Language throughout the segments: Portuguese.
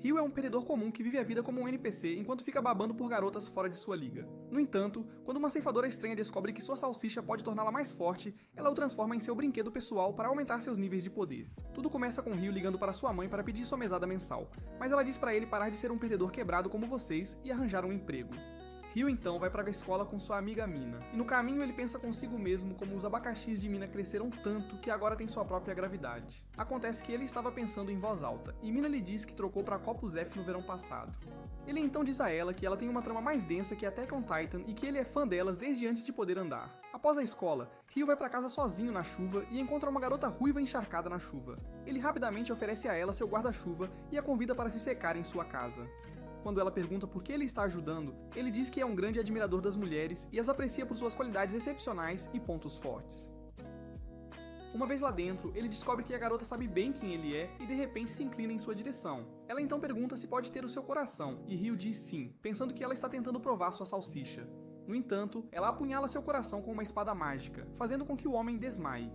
Ryu é um perdedor comum que vive a vida como um NPC enquanto fica babando por garotas fora de sua liga. No entanto, quando uma ceifadora estranha descobre que sua salsicha pode torná-la mais forte, ela o transforma em seu brinquedo pessoal para aumentar seus níveis de poder. Tudo começa com Ryu ligando para sua mãe para pedir sua mesada mensal, mas ela diz para ele parar de ser um perdedor quebrado como vocês e arranjar um emprego. Ryu então vai para a escola com sua amiga Mina, e no caminho ele pensa consigo mesmo como os abacaxis de Mina cresceram tanto que agora tem sua própria gravidade. Acontece que ele estava pensando em voz alta, e Mina lhe diz que trocou para Copos F no verão passado. Ele então diz a ela que ela tem uma trama mais densa que Attack on Titan e que ele é fã delas desde antes de poder andar. Após a escola, Ryu vai para casa sozinho na chuva e encontra uma garota ruiva encharcada na chuva. Ele rapidamente oferece a ela seu guarda-chuva e a convida para se secar em sua casa. Quando ela pergunta por que ele está ajudando, ele diz que é um grande admirador das mulheres e as aprecia por suas qualidades excepcionais e pontos fortes. Uma vez lá dentro, ele descobre que a garota sabe bem quem ele é e de repente se inclina em sua direção. Ela então pergunta se pode ter o seu coração, e Ryu diz sim, pensando que ela está tentando provar sua salsicha. No entanto, ela apunhala seu coração com uma espada mágica, fazendo com que o homem desmaie.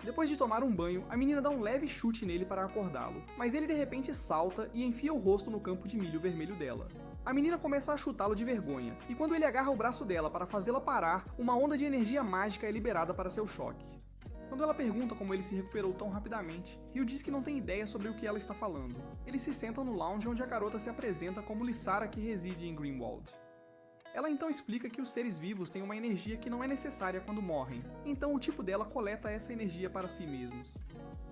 Depois de tomar um banho, a menina dá um leve chute nele para acordá-lo, mas ele de repente salta e enfia o rosto no campo de milho vermelho dela. A menina começa a chutá-lo de vergonha, e quando ele agarra o braço dela para fazê-la parar, uma onda de energia mágica é liberada para seu choque. Quando ela pergunta como ele se recuperou tão rapidamente, Ryu diz que não tem ideia sobre o que ela está falando. Eles se sentam no lounge onde a garota se apresenta como Lissara que reside em Grimwald. Ela então explica que os seres vivos têm uma energia que não é necessária quando morrem, então o tipo dela coleta essa energia para si mesmos.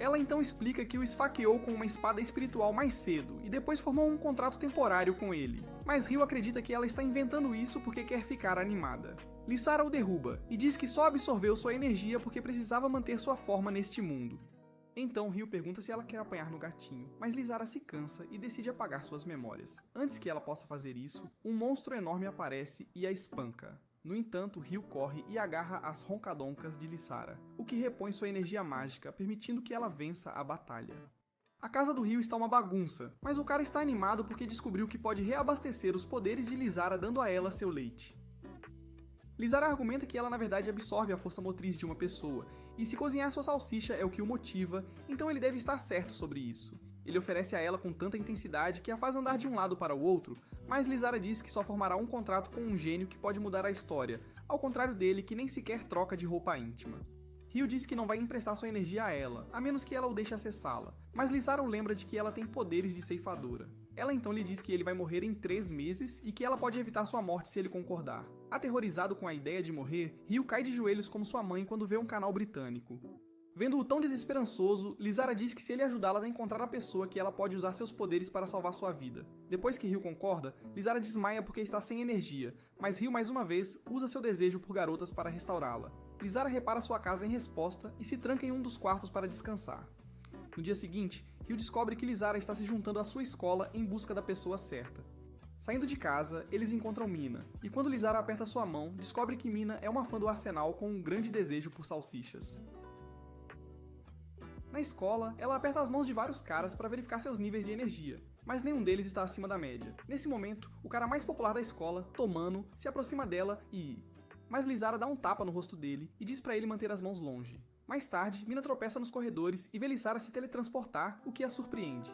Ela então explica que o esfaqueou com uma espada espiritual mais cedo, e depois formou um contrato temporário com ele. Mas Ryu acredita que ela está inventando isso porque quer ficar animada. Lissara o derruba, e diz que só absorveu sua energia porque precisava manter sua forma neste mundo. Então Ryu pergunta se ela quer apanhar no gatinho, mas Lissara se cansa e decide apagar suas memórias. Antes que ela possa fazer isso, um monstro enorme aparece e a espanca. No entanto, Ryu corre e agarra as roncadoncas de Lissara, o que repõe sua energia mágica, permitindo que ela vença a batalha. A casa do Ryu está uma bagunça, mas o cara está animado porque descobriu que pode reabastecer os poderes de Lissara dando a ela seu leite. Lissara argumenta que ela na verdade absorve a força motriz de uma pessoa, e se cozinhar sua salsicha é o que o motiva, então ele deve estar certo sobre isso. Ele oferece a ela com tanta intensidade que a faz andar de um lado para o outro, mas Lissara diz que só formará um contrato com um gênio que pode mudar a história, ao contrário dele que nem sequer troca de roupa íntima. Ryu diz que não vai emprestar sua energia a ela, a menos que ela o deixe acessá-la, mas Lissara o lembra de que ela tem poderes de ceifadora. Ela então lhe diz que ele vai morrer em 3 meses e que ela pode evitar sua morte se ele concordar. Aterrorizado com a ideia de morrer, Ryu cai de joelhos como sua mãe quando vê um canal britânico. Vendo-o tão desesperançoso, Lissara diz que se ele ajudá-la a encontrar a pessoa que ela pode usar seus poderes para salvar sua vida. Depois que Ryu concorda, Lissara desmaia porque está sem energia, mas Ryu mais uma vez usa seu desejo por garotas para restaurá-la. Lissara repara sua casa em resposta e se tranca em um dos quartos para descansar. No dia seguinte, Ryu descobre que Lissara está se juntando à sua escola em busca da pessoa certa. Saindo de casa, eles encontram Mina, e quando Lissara aperta sua mão, descobre que Mina é uma fã do Arsenal com um grande desejo por salsichas. Na escola, ela aperta as mãos de vários caras para verificar seus níveis de energia, mas nenhum deles está acima da média. Nesse momento, o cara mais popular da escola, Tomano, se aproxima dela mas Lissara dá um tapa no rosto dele e diz para ele manter as mãos longe. Mais tarde, Mina tropeça nos corredores e vê Lissara se teletransportar, o que a surpreende.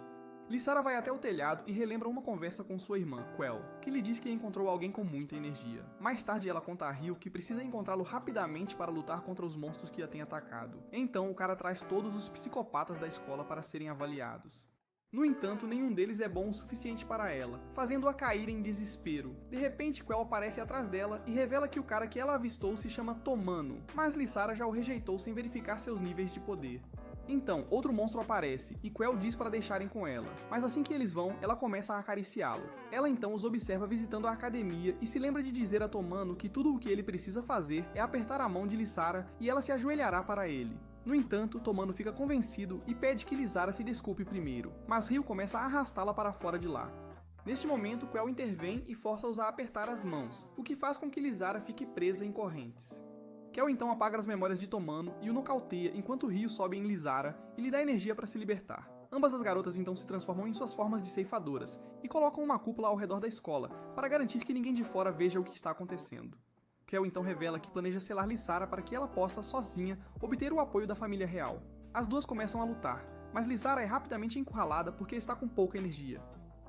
Lissara vai até o telhado e relembra uma conversa com sua irmã, Quell, que lhe diz que encontrou alguém com muita energia. Mais tarde ela conta a Ryu que precisa encontrá-lo rapidamente para lutar contra os monstros que a têm atacado. Então o cara traz todos os psicopatas da escola para serem avaliados. No entanto, nenhum deles é bom o suficiente para ela, fazendo-a cair em desespero. De repente, Quell aparece atrás dela e revela que o cara que ela avistou se chama Tomano, mas Lissara já o rejeitou sem verificar seus níveis de poder. Então, outro monstro aparece, e Quell diz para deixarem com ela, mas assim que eles vão, ela começa a acariciá-lo. Ela então os observa visitando a academia e se lembra de dizer a Tomano que tudo o que ele precisa fazer é apertar a mão de Lissara e ela se ajoelhará para ele. No entanto, Tomano fica convencido e pede que Lissara se desculpe primeiro, mas Ryu começa a arrastá-la para fora de lá. Neste momento, Quell intervém e força-os a apertar as mãos, o que faz com que Lissara fique presa em correntes. Quell então apaga as memórias de Tomano e o nocauteia enquanto Ryu sobe em Lissara e lhe dá energia para se libertar. Ambas as garotas então se transformam em suas formas de ceifadoras e colocam uma cúpula ao redor da escola para garantir que ninguém de fora veja o que está acontecendo. Quell então revela que planeja selar Lissara para que ela possa, sozinha, obter o apoio da família real. As duas começam a lutar, mas Lysara é rapidamente encurralada porque está com pouca energia.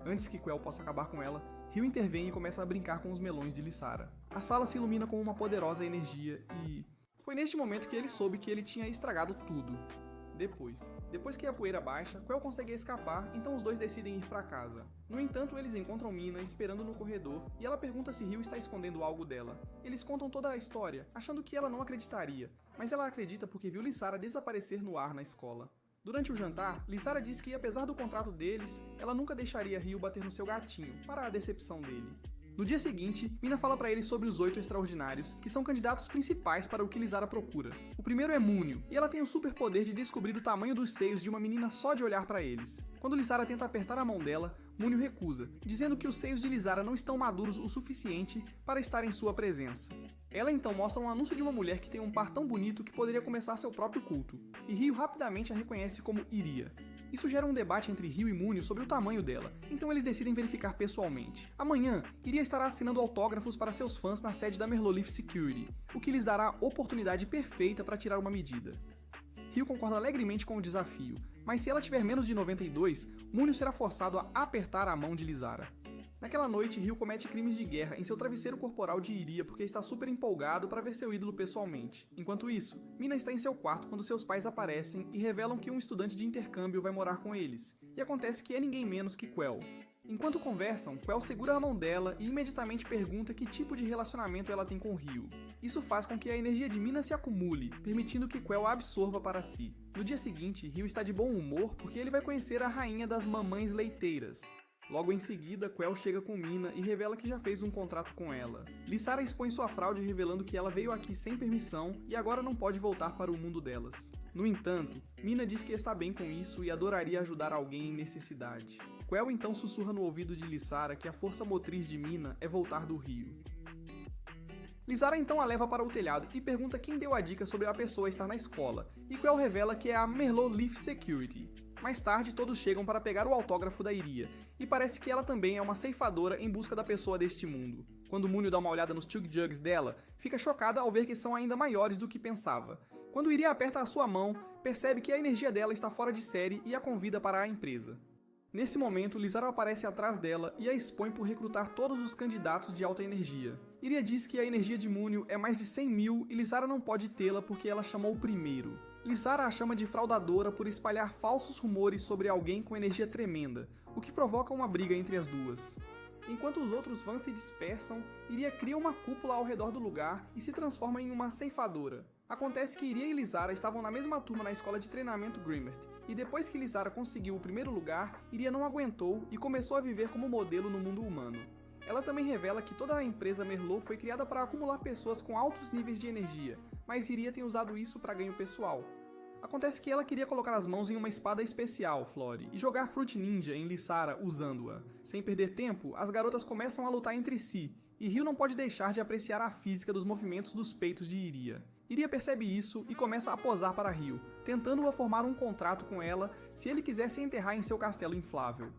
Antes que Quell possa acabar com ela, Ryu intervém e começa a brincar com os melões de Lysara. A sala se ilumina com uma poderosa energia e... foi neste momento que ele soube que ele tinha estragado tudo. Depois que a poeira baixa, Quell consegue escapar, então os dois decidem ir para casa. No entanto, eles encontram Mina esperando no corredor e ela pergunta se Ryu está escondendo algo dela. Eles contam toda a história, achando que ela não acreditaria, mas ela acredita porque viu Lysara desaparecer no ar na escola. Durante o jantar, Lysara diz que apesar do contrato deles, ela nunca deixaria Ryu bater no seu gatinho, para a decepção dele. No dia seguinte, Mina fala pra ele sobre os 8 extraordinários, que são candidatos principais para o que Lysara procura. O primeiro é Munio, e ela tem o superpoder de descobrir o tamanho dos seios de uma menina só de olhar pra eles. Quando Lysara tenta apertar a mão dela, Munio recusa, dizendo que os seios de Lysara não estão maduros o suficiente para estar em sua presença. Ela então mostra um anúncio de uma mulher que tem um par tão bonito que poderia começar seu próprio culto, e Ryu rapidamente a reconhece como Iria. Isso gera um debate entre Ryu e Munio sobre o tamanho dela, então eles decidem verificar pessoalmente. Amanhã, Iria estará assinando autógrafos para seus fãs na sede da Merlolith Security, o que lhes dará a oportunidade perfeita para tirar uma medida. Ryu concorda alegremente com o desafio, mas se ela tiver menos de 92, Munio será forçado a apertar a mão de Lysara. Naquela noite, Ryu comete crimes de guerra em seu travesseiro corporal de Iria porque está super empolgado para ver seu ídolo pessoalmente. Enquanto isso, Mina está em seu quarto quando seus pais aparecem e revelam que um estudante de intercâmbio vai morar com eles, e acontece que é ninguém menos que Quell. Enquanto conversam, Quell segura a mão dela e imediatamente pergunta que tipo de relacionamento ela tem com Ryu. Isso faz com que a energia de Mina se acumule, permitindo que Quell a absorva para si. No dia seguinte, Ryu está de bom humor porque ele vai conhecer a rainha das mamães leiteiras. Logo em seguida, Quell chega com Mina e revela que já fez um contrato com ela. Lysara expõe sua fraude revelando que ela veio aqui sem permissão e agora não pode voltar para o mundo delas. No entanto, Mina diz que está bem com isso e adoraria ajudar alguém em necessidade. Quell então sussurra no ouvido de Lysara que a força motriz de Mina é voltar do rio. Lysara então a leva para o telhado e pergunta quem deu a dica sobre a pessoa estar na escola, e Quell revela que é a Merlolith Security. Mais tarde, todos chegam para pegar o autógrafo da Iria, e parece que ela também é uma ceifadora em busca da pessoa deste mundo. Quando Munio dá uma olhada nos Chug Jugs dela, fica chocada ao ver que são ainda maiores do que pensava. Quando Iria aperta a sua mão, percebe que a energia dela está fora de série e a convida para a empresa. Nesse momento, Lysara aparece atrás dela e a expõe por recrutar todos os candidatos de alta energia. Iria diz que a energia de Munio é mais de 100 mil e Lysara não pode tê-la porque ela chamou o primeiro. Lysara a chama de fraudadora por espalhar falsos rumores sobre alguém com energia tremenda, o que provoca uma briga entre as duas. Enquanto os outros fãs se dispersam, Iria cria uma cúpula ao redor do lugar e se transforma em uma ceifadora. Acontece que Iria e Lysara estavam na mesma turma na escola de treinamento Grimmert, e depois que Lysara conseguiu o primeiro lugar, Iria não aguentou e começou a viver como modelo no mundo humano. Ela também revela que toda a empresa Merlot foi criada para acumular pessoas com altos níveis de energia, mas Iria tem usado isso para ganho pessoal. Acontece que ela queria colocar as mãos em uma espada especial, Flore, e jogar Fruit Ninja em Lysara usando-a. Sem perder tempo, as garotas começam a lutar entre si, e Ryu não pode deixar de apreciar a física dos movimentos dos peitos de Iria. Iria percebe isso e começa a posar para Ryu, tentando-a formar um contrato com ela se ele quisesse enterrar em seu castelo inflável.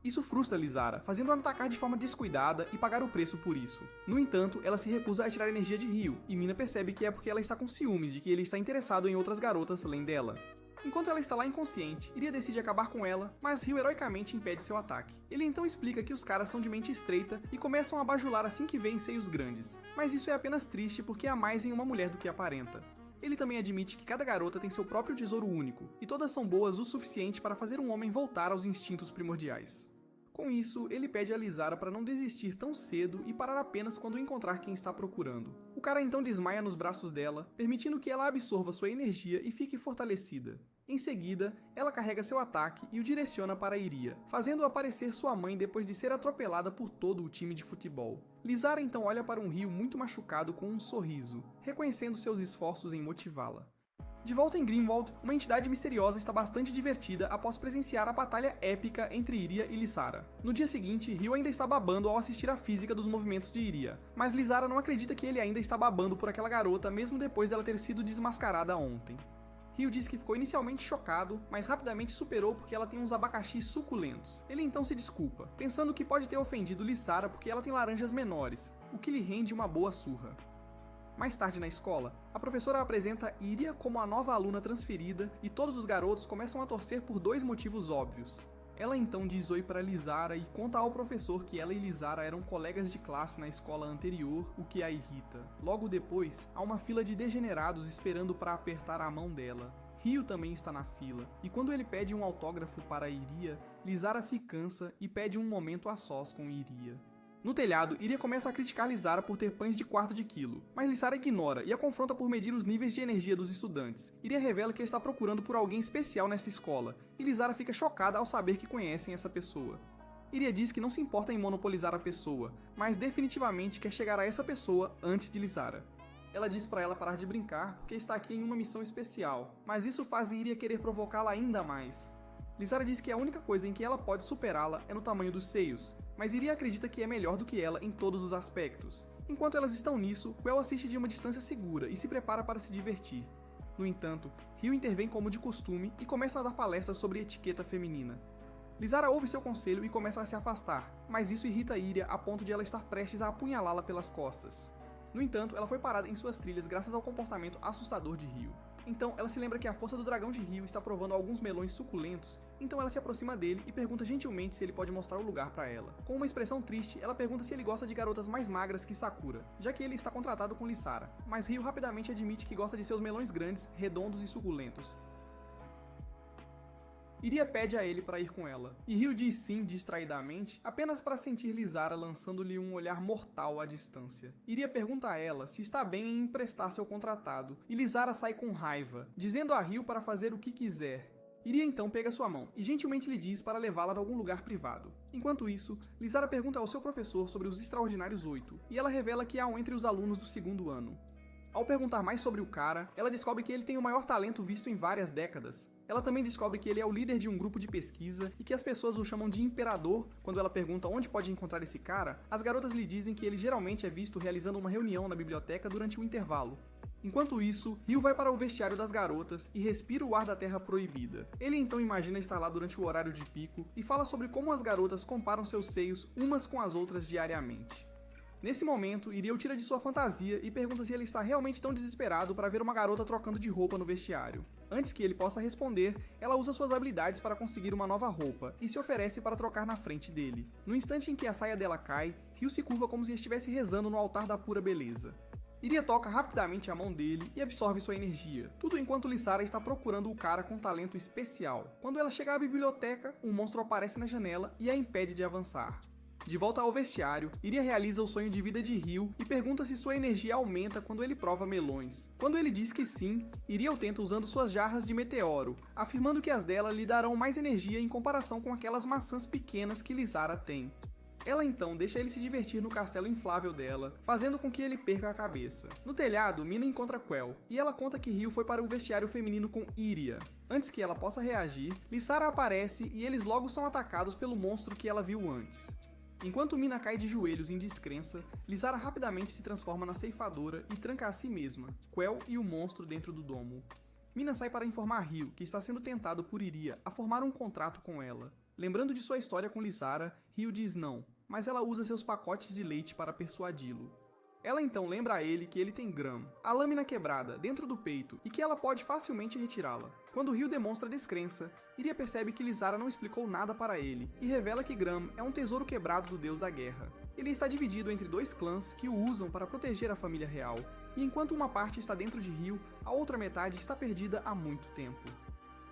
Isso frustra Lysara, fazendo-a atacar de forma descuidada e pagar o preço por isso. No entanto, ela se recusa a tirar energia de Ryu, e Mina percebe que é porque ela está com ciúmes de que ele está interessado em outras garotas além dela. Enquanto ela está lá inconsciente, Iria decide acabar com ela, mas Ryu heroicamente impede seu ataque. Ele então explica que os caras são de mente estreita e começam a bajular assim que veem seios grandes, mas isso é apenas triste porque há mais em uma mulher do que aparenta. Ele também admite que cada garota tem seu próprio tesouro único, e todas são boas o suficiente para fazer um homem voltar aos instintos primordiais. Com isso, ele pede a Lysara para não desistir tão cedo e parar apenas quando encontrar quem está procurando. O cara então desmaia nos braços dela, permitindo que ela absorva sua energia e fique fortalecida. Em seguida, ela carrega seu ataque e o direciona para Iria, fazendo aparecer sua mãe depois de ser atropelada por todo o time de futebol. Lysara então olha para um Ryu muito machucado com um sorriso, reconhecendo seus esforços em motivá-la. De volta em Grimwald, uma entidade misteriosa está bastante divertida após presenciar a batalha épica entre Iria e Lysara. No dia seguinte, Ryu ainda está babando ao assistir à física dos movimentos de Iria, mas Lysara não acredita que ele ainda está babando por aquela garota mesmo depois dela ter sido desmascarada ontem. Ryu diz que ficou inicialmente chocado, mas rapidamente superou porque ela tem uns abacaxis suculentos. Ele então se desculpa, pensando que pode ter ofendido Lysara porque ela tem laranjas menores, o que lhe rende uma boa surra. Mais tarde na escola, a professora apresenta Iria como a nova aluna transferida e todos os garotos começam a torcer por dois motivos óbvios. Ela então diz oi para Lizara e conta ao professor que ela e Lizara eram colegas de classe na escola anterior, o que a irrita. Logo depois, há uma fila de degenerados esperando para apertar a mão dela. Ryo também está na fila, e quando ele pede um autógrafo para Iria, Lizara se cansa e pede um momento a sós com Iria. No telhado, Iria começa a criticar Lizara por ter pães de quarto de quilo, mas Lizara ignora e a confronta por medir os níveis de energia dos estudantes. Iria revela que está procurando por alguém especial nesta escola, e Lizara fica chocada ao saber que conhecem essa pessoa. Iria diz que não se importa em monopolizar a pessoa, mas definitivamente quer chegar a essa pessoa antes de Lizara. Ela diz para ela parar de brincar porque está aqui em uma missão especial, mas isso faz Iria querer provocá-la ainda mais. Lizara diz que a única coisa em que ela pode superá-la é no tamanho dos seios, mas Iria acredita que é melhor do que ela em todos os aspectos. Enquanto elas estão nisso, Quell assiste de uma distância segura e se prepara para se divertir. No entanto, Ryo intervém como de costume e começa a dar palestras sobre etiqueta feminina. Lizara ouve seu conselho e começa a se afastar, mas isso irrita Iria a ponto de ela estar prestes a apunhalá-la pelas costas. No entanto, ela foi parada em suas trilhas graças ao comportamento assustador de Ryo. Então, ela se lembra que a força do dragão de Ryo está provando alguns melões suculentos, então ela se aproxima dele e pergunta gentilmente se ele pode mostrar o lugar para ela. Com uma expressão triste, ela pergunta se ele gosta de garotas mais magras que Sakura, já que ele está contratado com Lizara, mas Ryo rapidamente admite que gosta de seus melões grandes, redondos e suculentos. Iria pede a ele para ir com ela, e Ryo diz sim distraidamente, apenas para sentir Lizara lançando-lhe um olhar mortal à distância. Iria pergunta a ela se está bem em emprestar seu contratado, e Lizara sai com raiva, dizendo a Ryo para fazer o que quiser. Iria então pega sua mão e gentilmente lhe diz para levá-la a algum lugar privado. Enquanto isso, Lizara pergunta ao seu professor sobre os Extraordinários 8, e ela revela que há um entre os alunos do segundo ano. Ao perguntar mais sobre o cara, ela descobre que ele tem o maior talento visto em várias décadas. Ela também descobre que ele é o líder de um grupo de pesquisa e que as pessoas o chamam de Imperador. Quando ela pergunta onde pode encontrar esse cara, as garotas lhe dizem que ele geralmente é visto realizando uma reunião na biblioteca durante o intervalo. Enquanto isso, Ryo vai para o vestiário das garotas e respira o ar da Terra Proibida. Ele então imagina estar lá durante o horário de pico e fala sobre como as garotas comparam seus seios umas com as outras diariamente. Nesse momento, Iria o tira de sua fantasia e pergunta se ele está realmente tão desesperado para ver uma garota trocando de roupa no vestiário. Antes que ele possa responder, ela usa suas habilidades para conseguir uma nova roupa e se oferece para trocar na frente dele. No instante em que a saia dela cai, Ryo se curva como se estivesse rezando no altar da pura beleza. Iria toca rapidamente a mão dele e absorve sua energia, tudo enquanto Lizara está procurando o cara com talento especial. Quando ela chega à biblioteca, um monstro aparece na janela e a impede de avançar. De volta ao vestiário, Iria realiza o sonho de vida de Ryo e pergunta se sua energia aumenta quando ele prova melões. Quando ele diz que sim, Iria o tenta usando suas jarras de meteoro, afirmando que as dela lhe darão mais energia em comparação com aquelas maçãs pequenas que Lizara tem. Ela então deixa ele se divertir no castelo inflável dela, fazendo com que ele perca a cabeça. No telhado, Mina encontra Quell, e ela conta que Ryo foi para o vestiário feminino com Iria. Antes que ela possa reagir, Lizara aparece e eles logo são atacados pelo monstro que ela viu antes. Enquanto Mina cai de joelhos em descrença, Lizara rapidamente se transforma na ceifadora e tranca a si mesma, Quell e o monstro dentro do domo. Mina sai para informar Ryo que está sendo tentado por Iria a formar um contrato com ela. Lembrando de sua história com Lizara, Ryo diz não, mas ela usa seus pacotes de leite para persuadi-lo. Ela então lembra a ele que ele tem Gram, a lâmina quebrada, dentro do peito e que ela pode facilmente retirá-la. Quando Ryo demonstra descrença, Iria percebe que Lizara não explicou nada para ele e revela que Gram é um tesouro quebrado do deus da guerra. Ele está dividido entre dois clãs que o usam para proteger a família real, e enquanto uma parte está dentro de Ryo, a outra metade está perdida há muito tempo.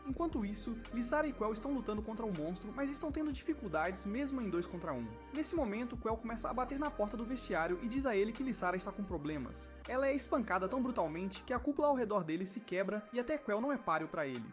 Enquanto isso, Lizara e Quell estão lutando contra o monstro, mas estão tendo dificuldades mesmo em 2 contra 1. Nesse momento, Quell começa a bater na porta do vestiário e diz a ele que Lizara está com problemas. Ela é espancada tão brutalmente que a cúpula ao redor dele se quebra e até Quell não é páreo para ele.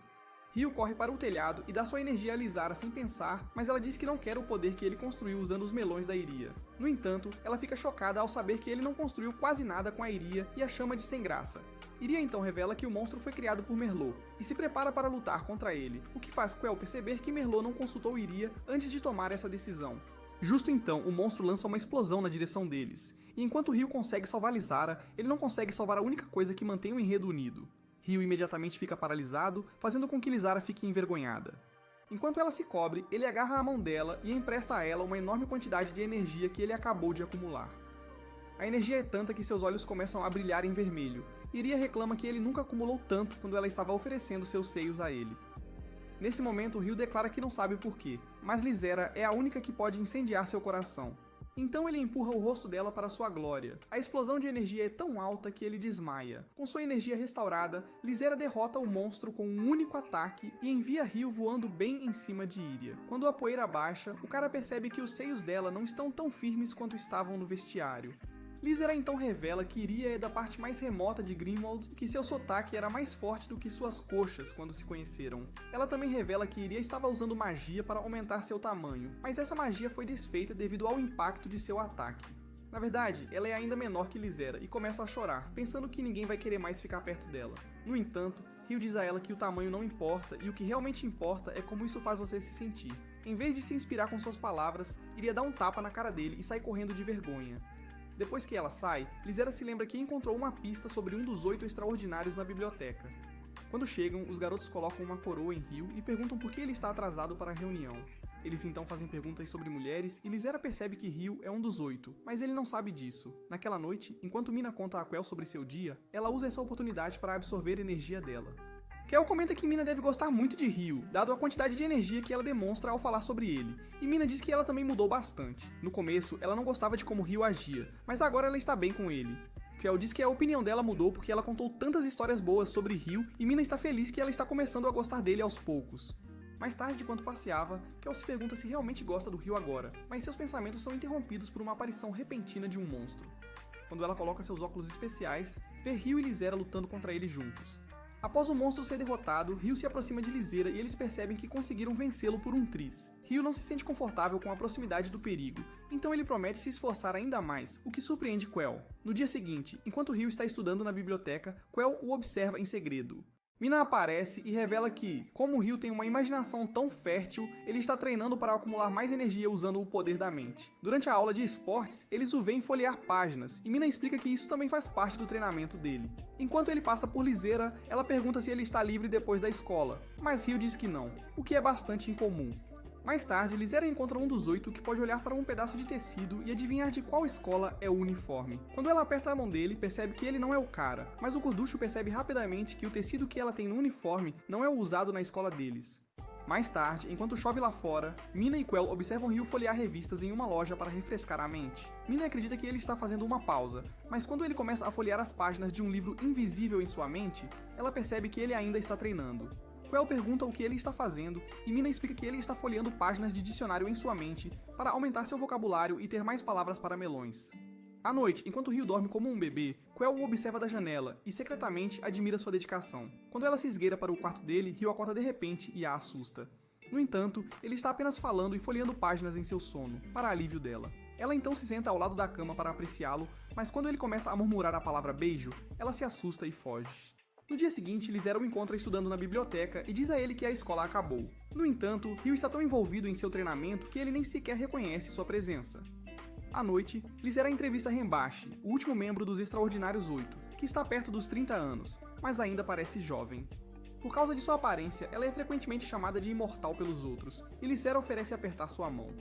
Ryo corre para o telhado e dá sua energia a Lizara sem pensar, mas ela diz que não quer o poder que ele construiu usando os melões da Iria. No entanto, ela fica chocada ao saber que ele não construiu quase nada com a Iria e a chama de sem graça. Iria então revela que o monstro foi criado por Merlot, e se prepara para lutar contra ele, o que faz Quell perceber que Merlot não consultou Iria antes de tomar essa decisão. Justo então, o monstro lança uma explosão na direção deles, e enquanto Ryo consegue salvar Lizara, ele não consegue salvar a única coisa que mantém o enredo unido. Ryo imediatamente fica paralisado, fazendo com que Lizara fique envergonhada. Enquanto ela se cobre, ele agarra a mão dela e empresta a ela uma enorme quantidade de energia que ele acabou de acumular. A energia é tanta que seus olhos começam a brilhar em vermelho, e Iria reclama que ele nunca acumulou tanto quando ela estava oferecendo seus seios a ele. Nesse momento, Ryu declara que não sabe porquê, mas Lysera é a única que pode incendiar seu coração. Então ele empurra o rosto dela para sua glória. A explosão de energia é tão alta que ele desmaia. Com sua energia restaurada, Lysera derrota o monstro com um único ataque e envia Ryu voando bem em cima de Iria. Quando a poeira baixa, o cara percebe que os seios dela não estão tão firmes quanto estavam no vestiário. Lysera então revela que Iria é da parte mais remota de Grimwald e que seu sotaque era mais forte do que suas coxas quando se conheceram. Ela também revela que Iria estava usando magia para aumentar seu tamanho, mas essa magia foi desfeita devido ao impacto de seu ataque. Na verdade, ela é ainda menor que Lysera e começa a chorar, pensando que ninguém vai querer mais ficar perto dela. No entanto, Ryu diz a ela que o tamanho não importa e o que realmente importa é como isso faz você se sentir. Em vez de se inspirar com suas palavras, Iria dá um tapa na cara dele e sai correndo de vergonha. Depois que ela sai, Lysera se lembra que encontrou uma pista sobre um dos 8 extraordinários na biblioteca. Quando chegam, os garotos colocam uma coroa em Ryu e perguntam por que ele está atrasado para a reunião. Eles então fazem perguntas sobre mulheres e Lysera percebe que Ryu é um dos 8, mas ele não sabe disso. Naquela noite, enquanto Mina conta a Quell sobre seu dia, ela usa essa oportunidade para absorver a energia dela. Quell comenta que Mina deve gostar muito de Ryu, dado a quantidade de energia que ela demonstra ao falar sobre ele, e Mina diz que ela também mudou bastante. No começo, ela não gostava de como Ryu agia, mas agora ela está bem com ele. Quell diz que a opinião dela mudou porque ela contou tantas histórias boas sobre Ryu e Mina está feliz que ela está começando a gostar dele aos poucos. Mais tarde, enquanto passeava, Quell se pergunta se realmente gosta do Ryu agora, mas seus pensamentos são interrompidos por uma aparição repentina de um monstro. Quando ela coloca seus óculos especiais, vê Ryu e Lysera lutando contra ele juntos. Após o monstro ser derrotado, Ryu se aproxima de Lysera e eles percebem que conseguiram vencê-lo por um triz. Ryu não se sente confortável com a proximidade do perigo, então ele promete se esforçar ainda mais, o que surpreende Quell. No dia seguinte, enquanto Ryu está estudando na biblioteca, Quell o observa em segredo. Mina aparece e revela que, como Ryu tem uma imaginação tão fértil, ele está treinando para acumular mais energia usando o poder da mente. Durante a aula de esportes, eles o veem folhear páginas, e Mina explica que isso também faz parte do treinamento dele. Enquanto ele passa por Lysera, ela pergunta se ele está livre depois da escola, mas Ryu diz que não, o que é bastante incomum. Mais tarde, Lysera encontra um dos 8 que pode olhar para um pedaço de tecido e adivinhar de qual escola é o uniforme. Quando ela aperta a mão dele, percebe que ele não é o cara, mas o gorducho percebe rapidamente que o tecido que ela tem no uniforme não é o usado na escola deles. Mais tarde, enquanto chove lá fora, Mina e Quell observam Ryu folhear revistas em uma loja para refrescar a mente. Mina acredita que ele está fazendo uma pausa, mas quando ele começa a folhear as páginas de um livro invisível em sua mente, ela percebe que ele ainda está treinando. Quell pergunta o que ele está fazendo e Mina explica que ele está folheando páginas de dicionário em sua mente para aumentar seu vocabulário e ter mais palavras para melões. À noite, enquanto Ryu dorme como um bebê, Quell o observa da janela e secretamente admira sua dedicação. Quando ela se esgueira para o quarto dele, Ryu acorda de repente e a assusta. No entanto, ele está apenas falando e folheando páginas em seu sono, para alívio dela. Ela então se senta ao lado da cama para apreciá-lo, mas quando ele começa a murmurar a palavra beijo, ela se assusta e foge. No dia seguinte, Lysera o encontra estudando na biblioteca e diz a ele que a escola acabou. No entanto, Ryu está tão envolvido em seu treinamento que ele nem sequer reconhece sua presença. À noite, Lysera entrevista Renbashi, o último membro dos Extraordinários 8, que está perto dos 30 anos, mas ainda parece jovem. Por causa de sua aparência, ela é frequentemente chamada de imortal pelos outros, e Lysera oferece apertar sua mão.